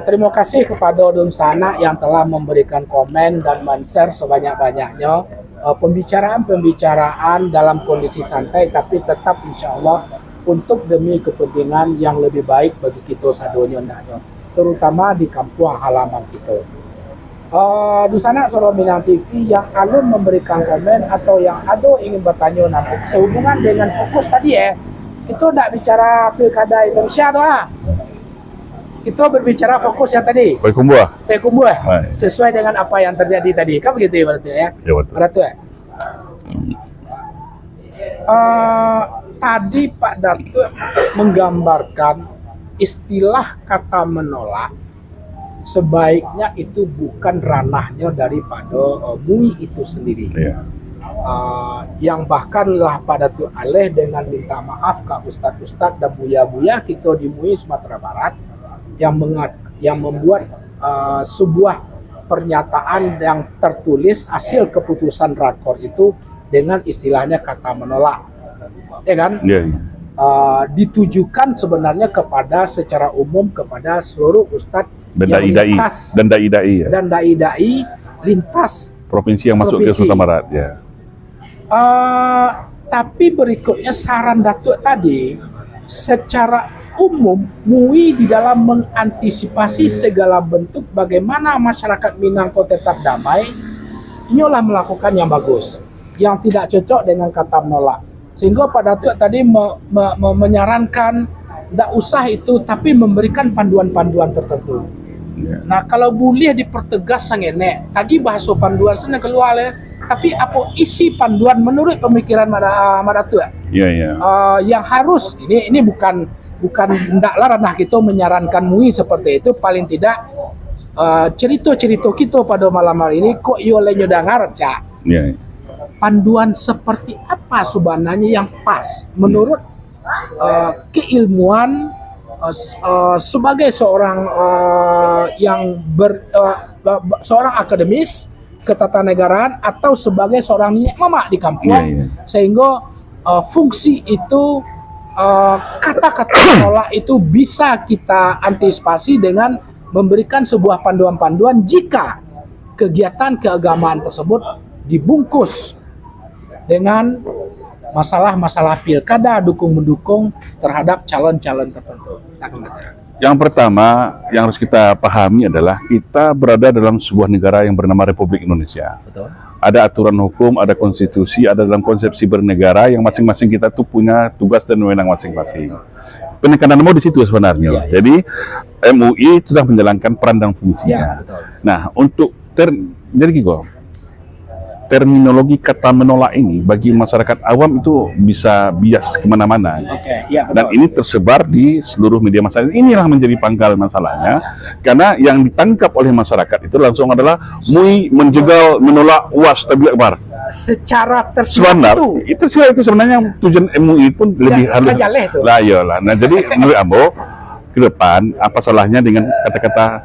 Speaker 2: terima kasih kepada Odun Sana yang telah memberikan komen dan men-share sebanyak-banyaknya pembicaraan dalam kondisi santai, tapi tetap insya Allah untuk demi kepentingan yang lebih baik bagi kita sadonya ndaknya, terutama di kampung halaman kita. Di sana Soro Minang TV yang alun memberikan komen atau yang ada ingin bertanya nanti sehubungan dengan fokus tadi ya, kita tidak bicara pilkada Indonesia doang. Itu berbicara fokus yang tadi. Pekumbuah. Sesuai dengan apa yang terjadi tadi. Kan begitu ya berarti ya?
Speaker 1: Ya betul.
Speaker 2: Berarti ya. Tadi Pak Datuk menggambarkan istilah kata menolak sebaiknya itu bukan ranahnya daripada MUI itu sendiri.
Speaker 1: Ya.
Speaker 2: Yang bahkanlah Pak Datuk Aleh dengan minta maaf ke ustadz-ustadz dan buya-buya kita di MUI Sumatera Barat yang membuat sebuah pernyataan yang tertulis hasil keputusan rakor itu dengan istilahnya kata menolak, ya kan?
Speaker 1: Ya.
Speaker 2: Ditujukan sebenarnya kepada secara umum kepada seluruh ustadz
Speaker 1: dan dai-dai
Speaker 2: dan dai-dai lintas
Speaker 1: provinsi yang masuk ke Sumatera Barat ya.
Speaker 2: Tapi berikutnya saran Datuk tadi, secara umum MUI di dalam mengantisipasi segala bentuk bagaimana masyarakat Minangkabau tetap damai, inilah melakukan yang bagus, yang tidak cocok dengan kata menolak. Sehingga Pak Datuk tadi menyarankan tidak usah itu, tapi memberikan panduan-panduan tertentu.
Speaker 1: Ya.
Speaker 2: Nah, kalau boleh dipertegas sang enek, tadi bahasa panduan sana keluar ya, tapi apa isi panduan menurut pemikiran Datuk?
Speaker 1: Iya, iya.
Speaker 2: Yang harus ini bukan hendaklah ranah kita menyarankan MUI seperti itu, paling tidak cerita-cerita kita pada malam hari ini kok olehnya dengar cak.
Speaker 1: Iya.
Speaker 2: Panduan seperti apa sebenarnya yang pas menurut keilmuan sebagai seorang seorang akademis ketatanegaraan atau sebagai seorang mama di kampung, sehingga fungsi itu kata-kata menolak itu bisa kita antisipasi dengan memberikan sebuah panduan-panduan jika kegiatan keagamaan tersebut dibungkus dengan masalah-masalah pilkada dukung-mendukung terhadap calon-calon tertentu.
Speaker 1: Yang pertama yang harus kita pahami adalah kita berada dalam sebuah negara yang bernama Republik Indonesia.
Speaker 2: Betul.
Speaker 1: Ada aturan hukum, ada konstitusi, ada dalam konsepsi bernegara yang masing-masing kita tuh punya tugas dan wewenang masing-masing. Penekananmu di situ sebenarnya. Ya, ya. Jadi MUI sudah menjalankan peran dan fungsinya.
Speaker 2: Ya, betul.
Speaker 1: Nah, untuk jadi gitu, terminologi kata menolak ini bagi masyarakat awam itu bisa bias kemana-mana.
Speaker 2: Ya,
Speaker 1: dan ini tersebar di seluruh media massa. Inilah menjadi pangkal masalahnya, karena yang ditangkap oleh masyarakat itu langsung adalah MUI menjegal menolak UAS tabligh akbar.
Speaker 2: Secara tersirat
Speaker 1: itu sebenarnya tujuan MUI pun lebih halus. Lah iyalah. Nah, jadi menurut Ambo ke depan apa salahnya dengan kata-kata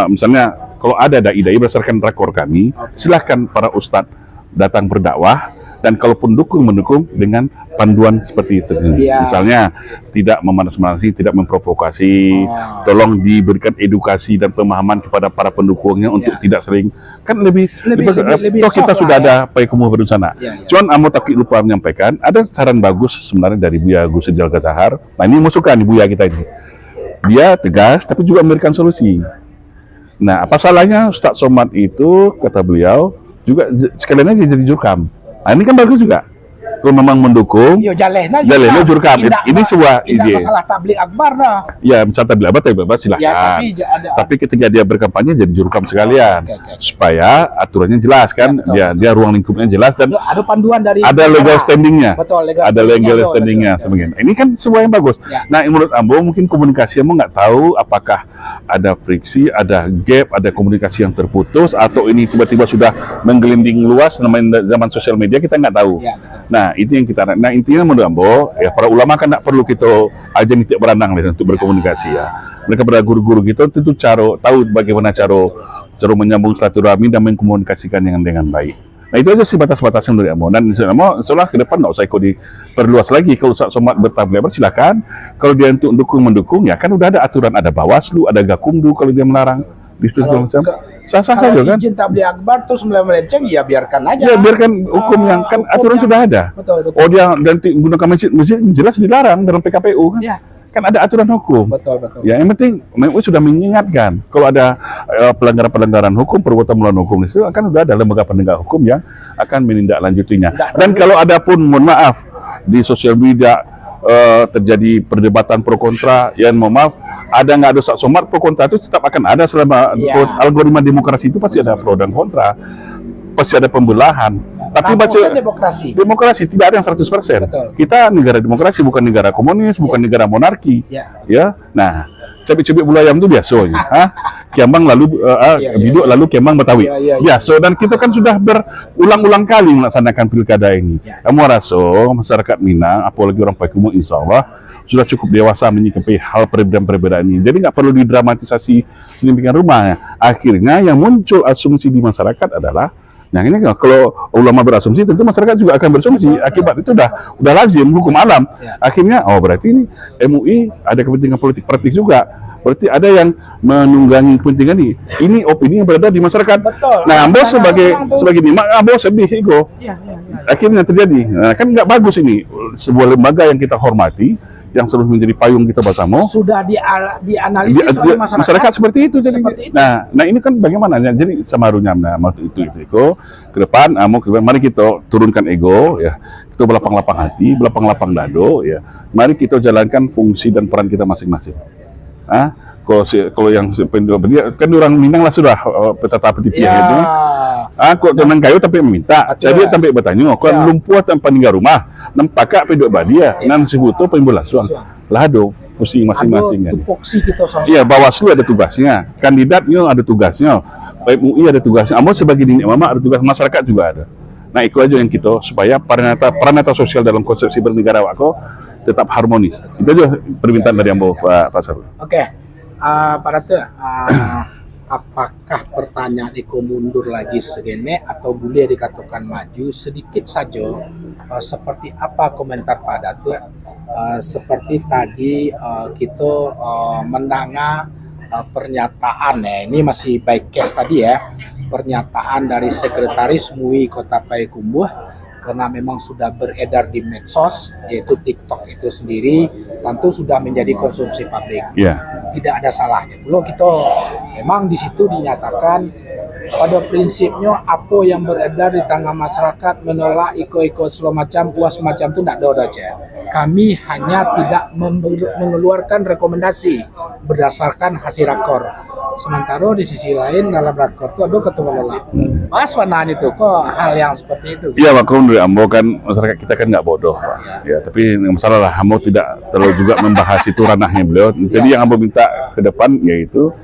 Speaker 1: misalnya kalau ada dai-dai berdasarkan rakor kami, silahkan para ustadz datang berdakwah, dan kalaupun mendukung dengan panduan seperti itu. Ya. Misalnya tidak memanas-manasi, tidak memprovokasi, tolong diberikan edukasi dan pemahaman kepada para pendukungnya untuk tidak sering, kan lebih kita sudah ada Payakumbuh Badung sana. Cuman Amo tapi lupa menyampaikan, ada saran bagus sebenarnya dari Buya Gus Rijal Gazahar. Nah, ini masukan di Buya kita ini. Dia tegas tapi juga memberikan solusi. Nah, apa salahnya Ustadz Somad itu, kata beliau, juga sekalian aja jadi jurkam. Nah, ini kan bagus juga. Kalau memang mendukung,
Speaker 2: Yo jalehna
Speaker 1: jurkam. Ini sebuah
Speaker 2: tidak
Speaker 1: ide.
Speaker 2: masalah tablik akbar dah.
Speaker 1: Ya, misal tablik akbar silahkan.
Speaker 2: Ya,
Speaker 1: tapi ketika dia berkampanye jadi jurkam sekalian, supaya aturannya jelas kan, dia ruang lingkupnya jelas dan
Speaker 2: ada panduan dari
Speaker 1: ada legal standingnya.
Speaker 2: Betul,
Speaker 1: ada legal standingnya. Ini kan sebuah yang bagus.
Speaker 2: Ya.
Speaker 1: Nah, menurut Ambo mungkin komunikasi Ambo nggak tahu apakah ada friksi, ada gap, ada komunikasi yang terputus, atau ini tiba-tiba sudah menggelinding luas namanya zaman sosial media, kita nggak tahu.
Speaker 2: Ya.
Speaker 1: Nah, itu yang kita. Nah, intinya menurut Ambo, ya para ulama kan nggak perlu kita aja nitik beranang untuk berkomunikasi ya. Mereka pada guru-guru gitu tentu tahu bagaimana cara menyambung silaturahmi dan mengkomunikasikan dengan baik. Nah, itu aja sih batas-batasnya dari Ambo. Dan setelah ke depan nggak usah ikut diperluas lagi. Kalau Ustaz Somad bertabligh silakan. Kalau dia untuk mendukung ya kan udah ada aturan, ada Bawaslu, ada Gakumdu kalau dia melarang. Di situ macam sah-sah saja kan.
Speaker 2: Izin tabligh akbar terus melenceng ya biarkan aja.
Speaker 1: Ya biarkan hukum yang kan aturan sudah ada.
Speaker 2: Betul.
Speaker 1: Oh, dia ganti menggunakan masjid jelas dilarang dalam PKPU kan.
Speaker 2: Ya.
Speaker 1: Kan ada aturan hukum.
Speaker 2: Betul.
Speaker 1: Ya, yang penting MUI sudah mengingatkan kalau ada pelanggaran hukum, perbuatan melawan hukum itu akan sudah ada lembaga penegak hukum yang akan menindaklanjutinya. Dan kalau ada pun, mohon maaf, di sosial media terjadi perdebatan pro kontra, yang mohon maaf, ada nggak ada Ustaz Somad pro kontra itu tetap akan ada selama algoritma demokrasi itu pasti ada pro dan kontra, pasti ada pembelahan. Tapi baca demokrasi tidak ada yang 100%.
Speaker 2: Betul.
Speaker 1: Kita negara demokrasi, bukan negara komunis, bukan negara monarki. Ya. Nah, cebik-cebik bulu ayam itu biasanya. Kiambang lalu biduk lalu kiambang Betawi. Biasa, dan kita kan sudah berulang-ulang kali melaksanakan pilkada ini. Kamu rasa masyarakat Minang, apalagi orang Payakumbuh, insya Allah sudah cukup dewasa menyikapi hal perbedaan-perbedaan ini. Jadi nggak perlu didramatisasi sedemikian rupa. Akhirnya yang muncul asumsi di masyarakat adalah, nah ini kalau ulama berasumsi tentu masyarakat juga akan berasumsi. Akibat itu udah lazim hukum alam. Akhirnya berarti ini MUI ada kepentingan politik praktis juga. Berarti ada yang menunggangi kepentingan ini. Ini opini yang berada di masyarakat.
Speaker 2: Betul.
Speaker 1: Nah, Ambo sebagai nimak, Ambo sedih ego. Akhirnya terjadi. Nah, kan nggak bagus ini. Sebuah lembaga yang kita hormati, yang selalu menjadi payung kita bersama,
Speaker 2: sudah dianalisis oleh masyarakat
Speaker 1: seperti itu. Jadi, nah ini kan bagaimana? Jadi sama harunya, itu ke depan, mari kita turunkan ego, ya, kita berlapang-lapang hati, berlapang-lapang dado, ya, mari kita jalankan fungsi dan peran kita masing-masing. Kalau yang kan orang Minang lah sudah petata petiti itu. Kok tenang kayu tapi meminta, jadi sampai bertanya, kok lumpuh tanpa tinggal rumah. Nampak pedok badia, nan sebuto pembola suang. Lado, pusing masing-masing kan. Iya, Bawaslu ada tugasnya, kandidatnya ada tugasnya, MUI ada tugasnya, sebagai dinik mama ada tugas, masyarakat juga ada. Nah, itu aja yang kita supaya paranata sosial dalam konsepsi bernegara wako tetap harmonis. Itu aja permintaan dari Ambo Pak Sarul.
Speaker 2: Oke, Pak Ratu, apakah pertanyaan Eko mundur lagi segene atau boleh dikatakan maju sedikit saja? Seperti apa komentar Pak Datu? Seperti tadi kita mendengar pernyataan, ini masih baik case tadi ya, pernyataan dari Sekretaris MUI Kota Payakumbuh, karena memang sudah beredar di medsos, yaitu TikTok itu sendiri, tentu sudah menjadi konsumsi publik. Tidak ada salahnya. Belum kita memang di situ dinyatakan pada prinsipnya apa yang beredar di tengah masyarakat menolak iko-iko semacam uas semacam itu tidak ada aja. Kami hanya tidak mengeluarkan rekomendasi berdasarkan hasil rakor. Sementara di sisi lain dalam rakor itu ada ketua menolak. Mas Wanan itu kok hal yang seperti itu?
Speaker 1: Iya, maklum dari Ambo kan masyarakat kita kan nggak bodoh, Pak. Ya, tapi masalah lah, Ambo tidak terlalu juga membahas itu ranahnya beliau. Jadi yang Ambo minta ke depan yaitu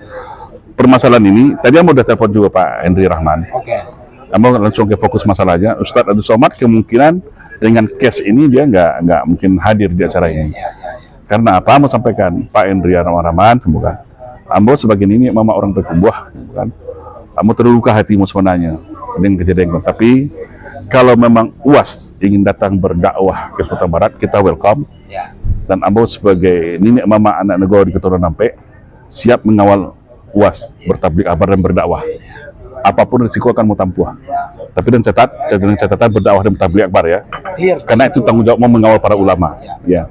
Speaker 1: permasalahan ini. Tadi Ambo udah telepon juga Pak Henry Rahman. Ambo langsung ke fokus masalahnya. Ustadz Abdul Somad kemungkinan dengan case ini dia nggak mungkin hadir di acara ini. Karena apa? Ambo sampaikan Pak Henry Rahman, semoga Ambo sebagai ini mama orang Payakumbuh, kan? Ambo terluka hatimu sebenarnya dengan kejadian itu. Tapi kalau memang UAS ingin datang berdakwah ke Sumatera Barat, kita welcome. Dan Ambo sebagai nenek mama anak negara di Keturunan Nampe siap mengawal UAS bertabligh akbar dan berdakwah. Apapun risiko akan mau tampuh. Tapi dengan catatan berdakwah dan bertabligh akbar ya. Karena itu tanggung jawab mau mengawal para ulama. Ya.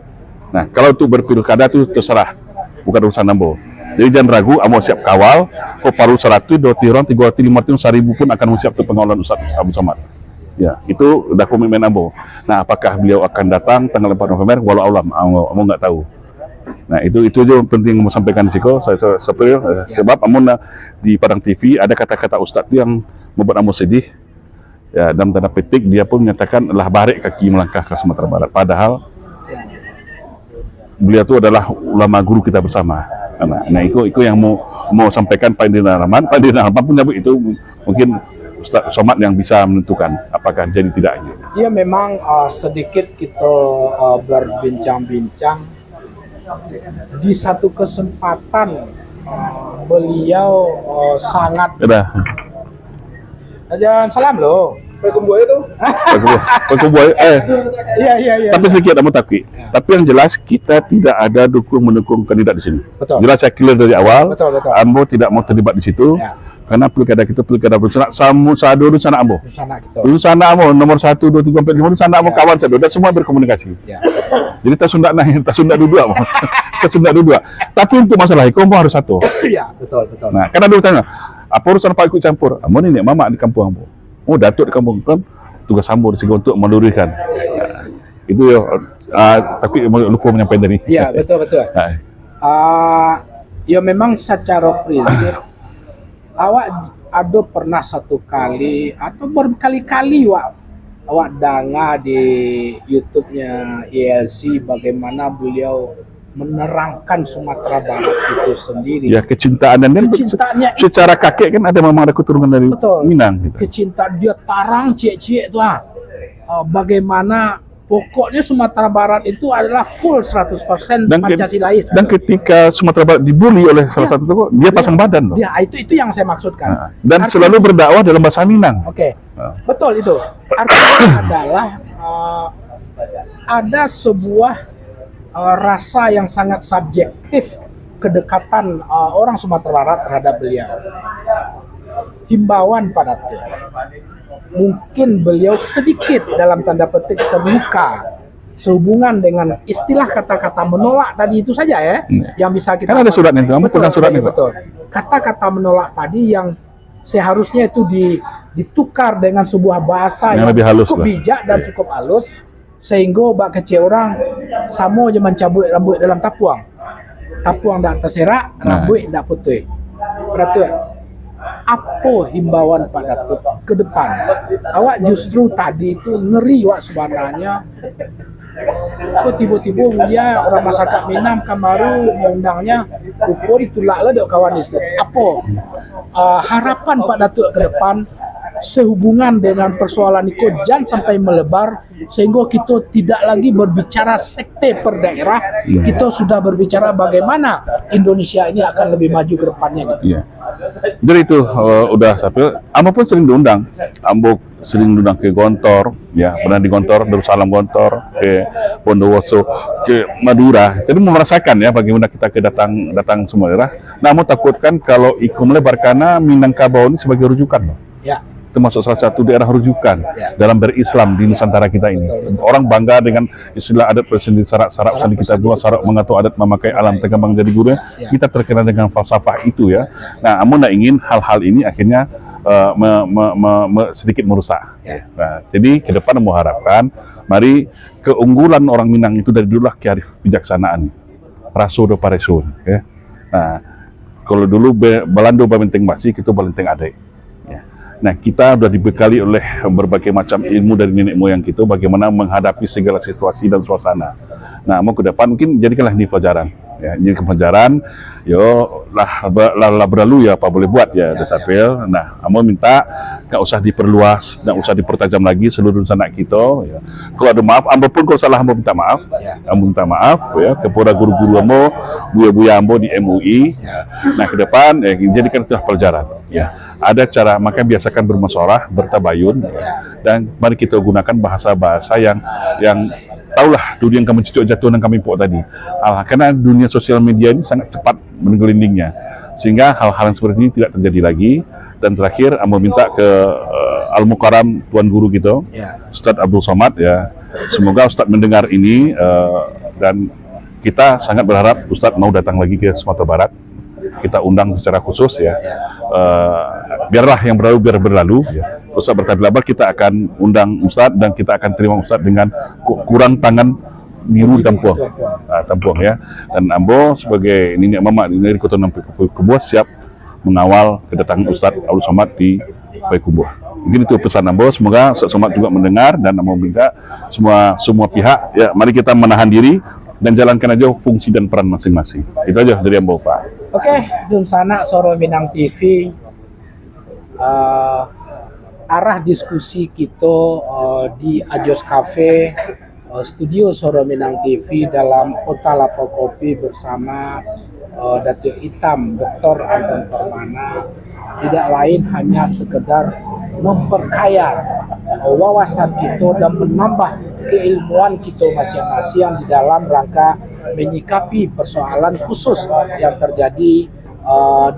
Speaker 1: Nah, kalau itu berpilkada itu terserah, bukan urusan Ambo. Jadi jangan ragu, Ambo siap kawal. Kok paru 100, 2 tiron, 3 5 1000 pun akan siap untuk pengawalan Ustaz Abdul Somad. Ya, itu udah komitmen ambo. Nah, apakah beliau akan datang tanggal 4 November? Walau alam, ambo nggak tahu. Nah, itu juga penting mau sampaikan Siko. Sebab ambo di Padang TV ada kata-kata Ustadz yang membuat ambo sedih. Ya, dalam tanda petik dia pun menyatakan lah barik kaki melangkah ke Sumatera Barat. Padahal beliau itu adalah ulama guru kita bersama. Nah, itu yang mau sampaikan Pak Indra Rahman. Pak Indra Rahman pun nyebut itu mungkin Ustaz Somad yang bisa menentukan apakah jadi tidaknya.
Speaker 2: Iya, memang sedikit kita berbincang-bincang di satu kesempatan beliau sangat jangan salam loh.
Speaker 3: Pekumbuaya itu.
Speaker 1: Pekumbuaya.
Speaker 2: Iya.
Speaker 1: Tapi sedikit kamu takwi. Tapi yang jelas kita tidak ada mendukung kandidat di sini.
Speaker 2: Betul.
Speaker 1: Jelas saya clear dari awal.
Speaker 2: Betul.
Speaker 1: Ambo tidak mau terlibat di situ.
Speaker 2: Ya.
Speaker 1: Karena pilkada kita pilkada bersenak sadu sana Ambo.
Speaker 2: Di sana kita.
Speaker 1: Dulu sana Ambo nomor 1 2 3 4 5 sana Ambo kawan saya dan semua berkomunikasi.
Speaker 2: Ya.
Speaker 1: Jadi tak sundak dua. Tak sundak dua. Tapi untuk masalah itu Ambo harus satu.
Speaker 2: Iya, betul.
Speaker 1: Nah, karena dulu tanya, apa urusan Pak ikut campur? Ambo ini mama di kampung Ambo. Oh, Datuk di kampung kan tugas Ambo di sini untuk meluruskan. Nah, itu ya tapi lupa menyampaikan dari.
Speaker 2: Iya, betul. Ya memang secara prinsip awak ada pernah satu kali atau berkali-kali awak dengar di YouTube-nya ILC bagaimana beliau menerangkan Sumatera Barat itu sendiri.
Speaker 1: Ya, kecintaan dan
Speaker 2: kecintaannya
Speaker 1: secara kakek kan ada memang ada keturunan dari Minang gitu.
Speaker 2: Kecintaan dia tarang cie-cie itu bagaimana pokoknya Sumatera Barat itu adalah full 100% Pancasilais.
Speaker 1: Dan ketika Sumatera Barat dibully oleh salah satu tokoh, dia pasang badan loh.
Speaker 2: Ya, itu yang saya maksudkan.
Speaker 1: Dan artinya, selalu berdakwah dalam bahasa Minang.
Speaker 2: Oke. Betul itu. Artinya adalah ada sebuah rasa yang sangat subjektif kedekatan orang Sumatera Barat terhadap beliau. Himbauan pada dia. Mungkin beliau sedikit dalam tanda petik terluka sehubungan dengan istilah kata-kata menolak tadi itu saja ya, yang bisa kita.
Speaker 1: Kan ada suratnya itu, kamu pegang suratnya.
Speaker 2: Betul. Kata-kata menolak tadi yang seharusnya itu ditukar dengan sebuah bahasa yang
Speaker 1: lebih halus
Speaker 2: cukup bijak dan cukup halus sehingga bak kecil orang sama je mencabut rambut dalam tapuang tak terserak, rambut tak putih. Berarti apa himbauan Pak Datuk ke depan? Awak justru tadi itu ngeri sebenarnya. Kok tiba-tiba ya orang masyarakat Minang Kamaru mengundangnya, rupa ditolak lah dok kawan itu. Apa harapan Pak Datuk ke depan sehubungan dengan persoalan itu jangan sampai melebar sehingga kita tidak lagi berbicara sekte per daerah, kita sudah berbicara bagaimana Indonesia ini akan lebih maju ke depannya gitu.
Speaker 1: Iya. Jadi itu udah sampai. Ambo pun sering diundang. Ambo sering diundang ke Gontor, ya pernah di Gontor, Darussalam Gontor, ke Bondowoso, ke Madura. Jadi merasakan ya bagaimana kita datang semua daerah. Namun takutkan kalau ikut melebar karena Minangkabau ini sebagai rujukan loh.
Speaker 2: Ya.
Speaker 1: Termasuk salah satu daerah rujukan dalam berislam di Nusantara kita ini.
Speaker 2: Betul.
Speaker 1: Orang bangga dengan istilah adat bersendiri, sarak sandi kita dua, sarak mengatur adat memakai alam tegambang jadi guru. Kita terkenal dengan falsafah itu ya. Nah, namun nak ingin hal-hal ini akhirnya sedikit merusak. Nah, jadi ke depan mau harapkan, mari keunggulan orang Minang itu dari dululah kearif bijaksanaan, raso do paresun. Ya. Nah, kalau dulu Belando Benteng Basi, kita Benteng Adek. Nah, kita sudah dibekali oleh berbagai macam ilmu dari nenek moyang kita bagaimana menghadapi segala situasi dan suasana. Nah, mau ke depan mungkin jadikanlah ini pelajaran. Ya, jadi pelajaran, lah berlalu ya apa boleh buat ya, Desapil. Nah, mau minta nggak usah diperluas, nggak usah dipertajam lagi seluruh anak kita. Ya. Kalau ada maaf, ambo pun kalau salah ambo minta maaf. Ambo minta maaf ya kepada guru-guru ambo, buya-buya ambo di MUI. Nah, ke depan jadikan itu pelajaran. Ya. Ada cara, maka biasakan bermusyawarah, bertabayun, dan mari kita gunakan bahasa-bahasa yang tahulah dunia yang kami cucuk jatuh dan kami pok tadi. Karena dunia sosial media ini sangat cepat menggelindingnya, sehingga hal-hal yang seperti ini tidak terjadi lagi. Dan terakhir, Ambo minta ke Al-Mukarram Tuan Guru kita, Ustadz Abdul Somad ya. Semoga Ustadz mendengar ini dan kita sangat berharap Ustadz mau datang lagi ke Sumatera Barat. Kita undang secara khusus ya. biarlah yang berlalu biar berlalu. Ustaz berkata lebar, kita akan undang Ustaz dan kita akan terima Ustaz dengan kurang tangan biru tampuang, tampuang ya. Dan Ambo sebagai nenek mama dari Kota Payakumbuh siap mengawal kedatangan Ustaz Abdul Somad di Payakumbuh. Mungkin itu pesan Ambo. Semoga Ustaz Somad juga mendengar dan Ambo minta semua pihak ya, mari kita menahan diri dan jalankan aja fungsi dan peran masing-masing. Itu aja dari Ambo, Pak.
Speaker 2: Oke, Dun Sana Soro Minang TV. Arah diskusi kita di Ajos Cafe, studio Soro Minang TV dalam Kota Lapo Kopi bersama Datuk Hitam Dr. Anton Permana tidak lain hanya sekedar memperkaya wawasan kita dan menambah keilmuan kita masing-masing di dalam rangka menyikapi persoalan khusus yang terjadi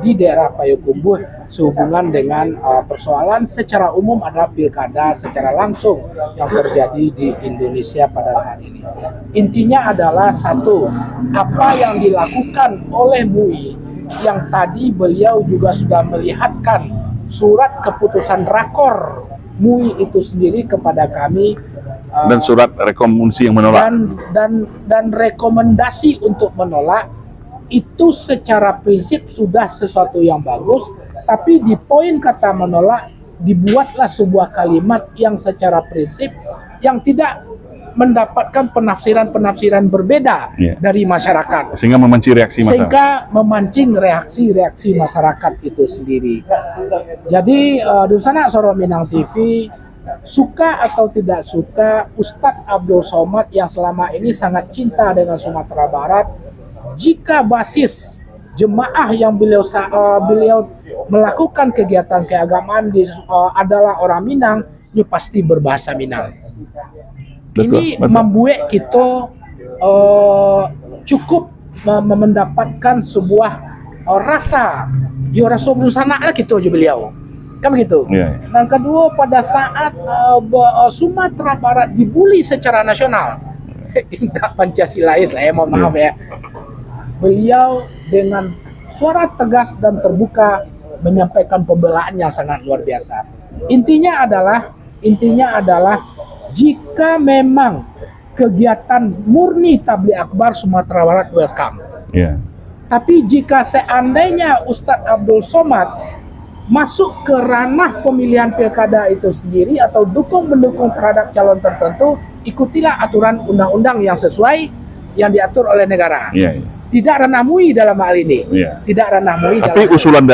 Speaker 2: di daerah Payakumbuh sehubungan dengan persoalan secara umum adalah pilkada secara langsung yang terjadi di Indonesia pada saat ini. Intinya adalah satu, apa yang dilakukan oleh MUI yang tadi beliau juga sudah melihatkan surat keputusan rakor MUI itu sendiri kepada kami
Speaker 1: dan surat rekomendasi yang menolak
Speaker 2: dan rekomendasi untuk menolak itu secara prinsip sudah sesuatu yang bagus, tapi di poin kata menolak dibuatlah sebuah kalimat yang secara prinsip yang tidak mendapatkan penafsiran-penafsiran berbeda dari masyarakat
Speaker 1: sehingga memancing reaksi
Speaker 2: masyarakat itu sendiri. Jadi Dun Sana Soro Minang TV, suka atau tidak suka, Ustadz Abdul Somad yang selama ini sangat cinta dengan Sumatera Barat, jika basis jemaah yang beliau melakukan kegiatan keagamaan adalah orang Minang, dia pasti berbahasa Minang. Ini membuat kita cukup mendapatkan sebuah rasa, rasa bersana lah gitu aja beliau. Kan begitu. Dan kedua, pada saat Sumatera Barat dibully secara nasional, tidak Pancasilais lah, mohon maaf ya. Beliau dengan suara tegas dan terbuka menyampaikan pembelaan yang sangat luar biasa. Intinya adalah jika memang kegiatan murni tabligh akbar Sumatera Barat welcome. Tapi jika seandainya Ustadz Abdul Somad masuk ke ranah pemilihan pilkada itu sendiri atau mendukung terhadap calon tertentu, ikutilah aturan undang-undang yang sesuai yang diatur oleh negara. Tidak ranah MUI dalam hal ini. Tidak ranah MUI.
Speaker 1: Tapi usulan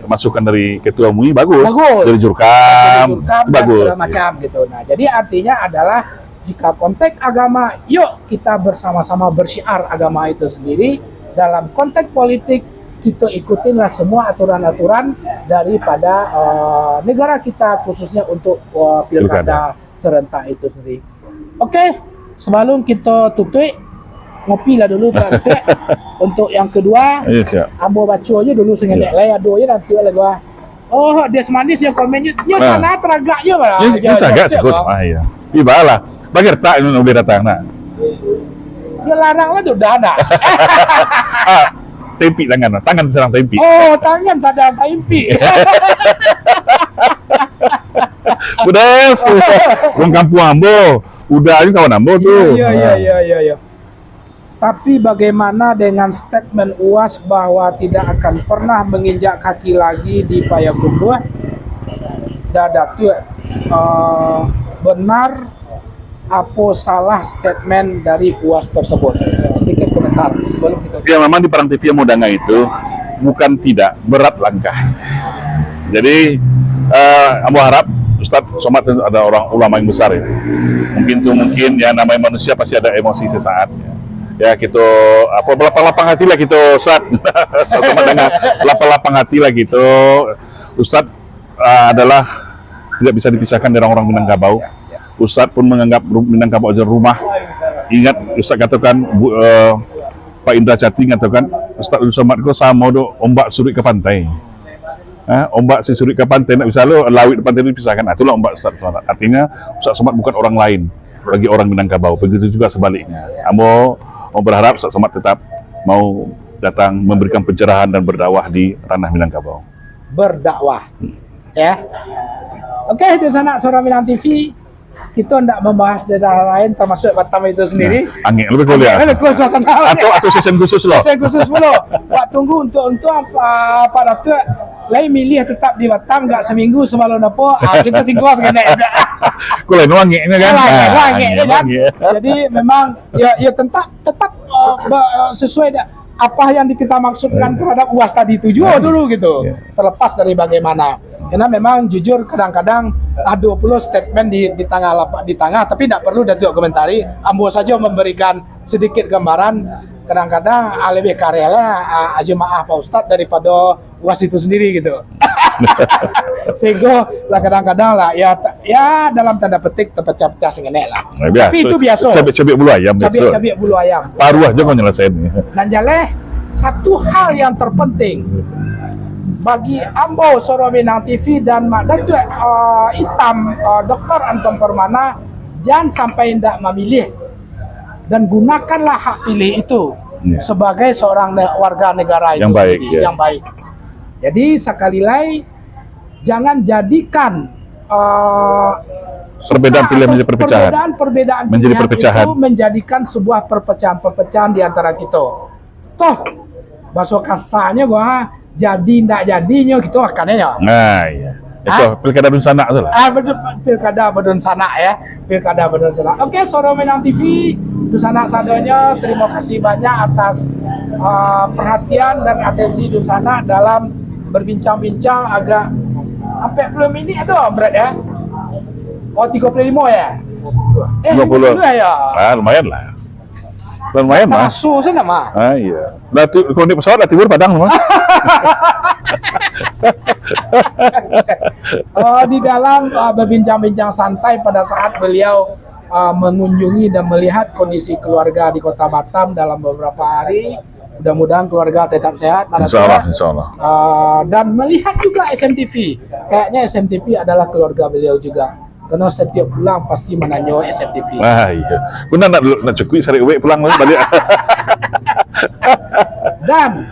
Speaker 1: masukan dari Ketua MUI bagus. Dari Jurkam bagus.
Speaker 2: Macam gitu. Nah, jadi artinya adalah jika konteks agama, yuk kita bersama-sama bersyiar agama itu sendiri. Dalam konteks politik, kita ikutinlah semua aturan-aturan daripada negara kita, khususnya untuk pilkada serentak itu sendiri. Oke, sebelum kita tutup, ngopi lah dulu Pak. Untuk yang kedua, Ambo baca aja dulu sengelek lah ado ya nanti oleh gua. Oh, dia manis yang komennya. Ya sana teragak je lah.
Speaker 1: Ya teragak cukup. Iya. Ibalah. Bagi tak ini boleh datang nak.
Speaker 2: Dia larang lah sudah ada.
Speaker 1: Tempi tangan sedang tempi.
Speaker 2: Oh, tangan sedang tempi.
Speaker 1: Udah, orang kampung Ambo. Udah juga kawan Ambo tuh.
Speaker 2: Iya. Tapi bagaimana dengan statement UAS bahwa tidak akan pernah menginjak kaki lagi di Payakumbuh? Datuk, benar apa salah statement dari UAS tersebut? Sedikit komentar sebelum kita.
Speaker 1: Ya memang di Perang TV Modanga itu bukan tidak berat langkah. Jadi Ambo harap Ustadz Somad ada orang ulama yang besar ya. Mungkin ya namanya manusia pasti ada emosi sesaat. Ya kita lapang hati lah kita Ustadz. Sama dengan lapang hati lah gitu. Ustadz adalah tidak bisa dipisahkan dari orang Minangkabau. Ustadz pun menganggap Minangkabau adalah rumah. Ingat Ustadz katakan Pak Indra Cati katakan Ustadz Somad ko sama do ombak surut ke pantai. Ombak si surut ke pantai nak bisa lo lawit pantai itu dipisahkan. Itulah ombak Ustadz Somad. Artinya Ustadz Somad bukan orang lain bagi orang Minangkabau. Begitu juga sebaliknya. Ambo mau berharap Ustadz Somad tetap mau datang memberikan pencerahan dan berdakwah di ranah Minangkabau.
Speaker 2: Berdakwah. Ya. Oke, di sana Suara Minang TV kita tidak membahas daerah lain termasuk Batam itu sendiri.
Speaker 1: Nah, angin lebih kuliah. Atau season khusus loh.
Speaker 2: Season khusus dulu. Wak tunggu untuk apa Datuk lain milih tetap di Batam enggak seminggu sebelum apa kita singkos kena.
Speaker 1: Ku lain wanginya kan.
Speaker 2: Wangi kan. Jadi memang ya tetap sesuai apa yang kita maksudkan terhadap UAS tadi itu juga dulu gitu. Terlepas dari bagaimana. Karena memang jujur kadang-kadang 20 statement di tengah tapi tidak perlu Datuk komentari. Ambo saja memberikan sedikit gambaran. Kadang-kadang lebih karyanya jemaah Pak Ustadz daripada UAS itu sendiri gitu. Sehingga lah kadang-kadang lah ya dalam tanda petik terpecah-pecah sengenek lah. Tapi itu biasa.
Speaker 1: Cabik bulu ayam.
Speaker 2: Cabik bulu ayam.
Speaker 1: Paruh aja kau nyelesain.
Speaker 2: Dan jaleh satu hal yang terpenting bagi Ambo Suara Minang TV dan Mak Datuk Hitam Dr. Anton Permana, jangan sampai tidak memilih dan gunakanlah hak pilih itu sebagai seorang warga negara
Speaker 1: yang
Speaker 2: itu
Speaker 1: baik,
Speaker 2: yang baik. Jadi sekali lagi jangan jadikan
Speaker 1: perbedaan pilihan menjadi perpecahan.
Speaker 2: Perbedaan
Speaker 1: menjadi
Speaker 2: pilihan
Speaker 1: perpecahan
Speaker 2: itu menjadikan sebuah perpecahan di antara kita. Toh bahasa kasarnya gua jadi ndak jadinya gitu akannya.
Speaker 1: Nah, iya. Itu pilkada Bedun Sanak tu lah.
Speaker 2: Betul, pilkada Bedun Sanak ya. Pilkada Bedun Sanak. Oke, Suara Minang TV, Bedun Sanak sadanya terima kasih banyak atas perhatian dan atensi Bedun Sanak dalam berbincang-bincang agak sampai belum ini ada berat ya. Oh 35 ya?
Speaker 1: 20
Speaker 2: ya.
Speaker 1: Lumayan lah. Lumayan mah.
Speaker 2: Masuk sana mah.
Speaker 1: Iya. Kalau naik pesawat dah timur Padang mah.
Speaker 2: Di dalam berbincang-bincang santai pada saat beliau mengunjungi dan melihat kondisi keluarga di Kota Batam dalam beberapa hari. Mudah-mudahan keluarga tetap sehat.
Speaker 1: Insya Allah.
Speaker 2: Dan melihat juga SMTV. Kayaknya SMTV adalah keluarga beliau juga. Karena setiap pulang pasti menanya SMTV.
Speaker 1: Iya. Guna nak cukup cari uang pulang balik.
Speaker 2: Dan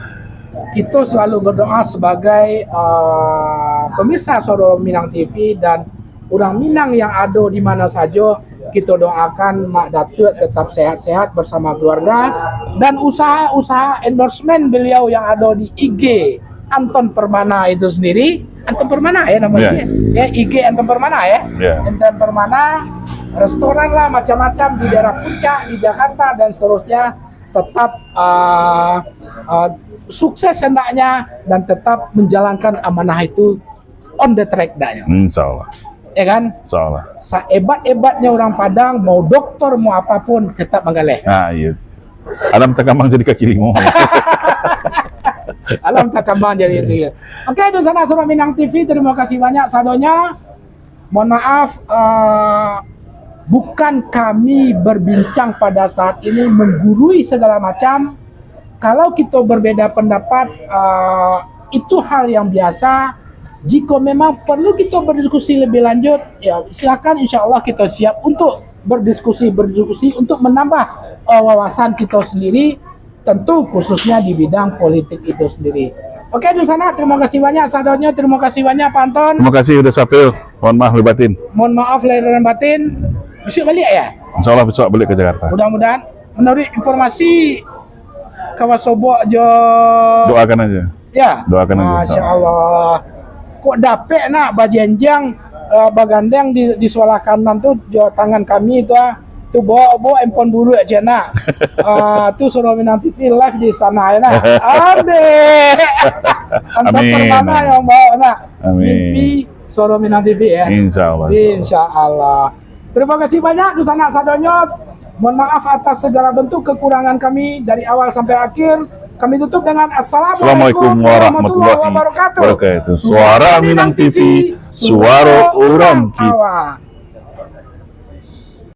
Speaker 2: kita selalu berdoa sebagai pemirsa Suara Minang TV dan orang Minang yang ada di mana saja, kita doakan Mak Datuk tetap sehat-sehat bersama keluarga dan usaha-usaha endorsement beliau yang ada di IG Anton Permana itu sendiri. Anton Permana ya namanya. Ya, IG Anton Permana ya. Anton Permana, restoran lah macam-macam di daerah Puncak, di Jakarta dan seterusnya tetap sukses hendaknya dan tetap menjalankan amanah itu on the track hendaknya.
Speaker 1: Insya Allah.
Speaker 2: Ya kan?
Speaker 1: Insya Allah.
Speaker 2: Sehebat-hebatnya orang Padang, mau doktor mau apapun tetap menggaleh.
Speaker 1: Nah iya. Alam takambang jadi kaki lima.
Speaker 2: Alam takambang jadi itu. Oke, dan sana Suara Minang TV, terima kasih banyak sadonya. Mohon maaf, bukan kami berbincang pada saat ini menggurui segala macam. Kalau kita berbeda pendapat, itu hal yang biasa. Jika memang perlu kita berdiskusi lebih lanjut, ya silakan. Insya Allah kita siap untuk berdiskusi untuk menambah wawasan kita sendiri, tentu khususnya di bidang politik itu sendiri. Oke, di sana terima kasih banyak sadonya, terima kasih banyak Pak Anton.
Speaker 1: Terima kasih sudah sampai. Mohon maaf lahir batin.
Speaker 2: Mohon maaf lahir dan batin. Besok balik ya?
Speaker 1: Insya Allah besok balik ke Jakarta.
Speaker 2: Mudah-mudahan menurut informasi Kawasobo aja.
Speaker 1: Doakan aja.
Speaker 2: Ya.
Speaker 1: Doakan aja.
Speaker 2: Masya Allah. Kok dapet nak bajenjang bagandeng di sebelah kanan tuh tangan kami itu tuh bawa handphone buru aja nak. Tuh Suara Minang TV live di sana ya nak. Amin. Anton Permana yang bawa nak. Mimpi Suara Minang TV ya.
Speaker 1: Insya Allah.
Speaker 2: Insya Allah. Terima kasih banyak di sana sadonyot. Mohon maaf atas segala bentuk kekurangan kami dari awal sampai akhir. Kami tutup dengan Assalamualaikum warahmatullahi wabarakatuh.
Speaker 1: Suara Minang TV, suara orang kita.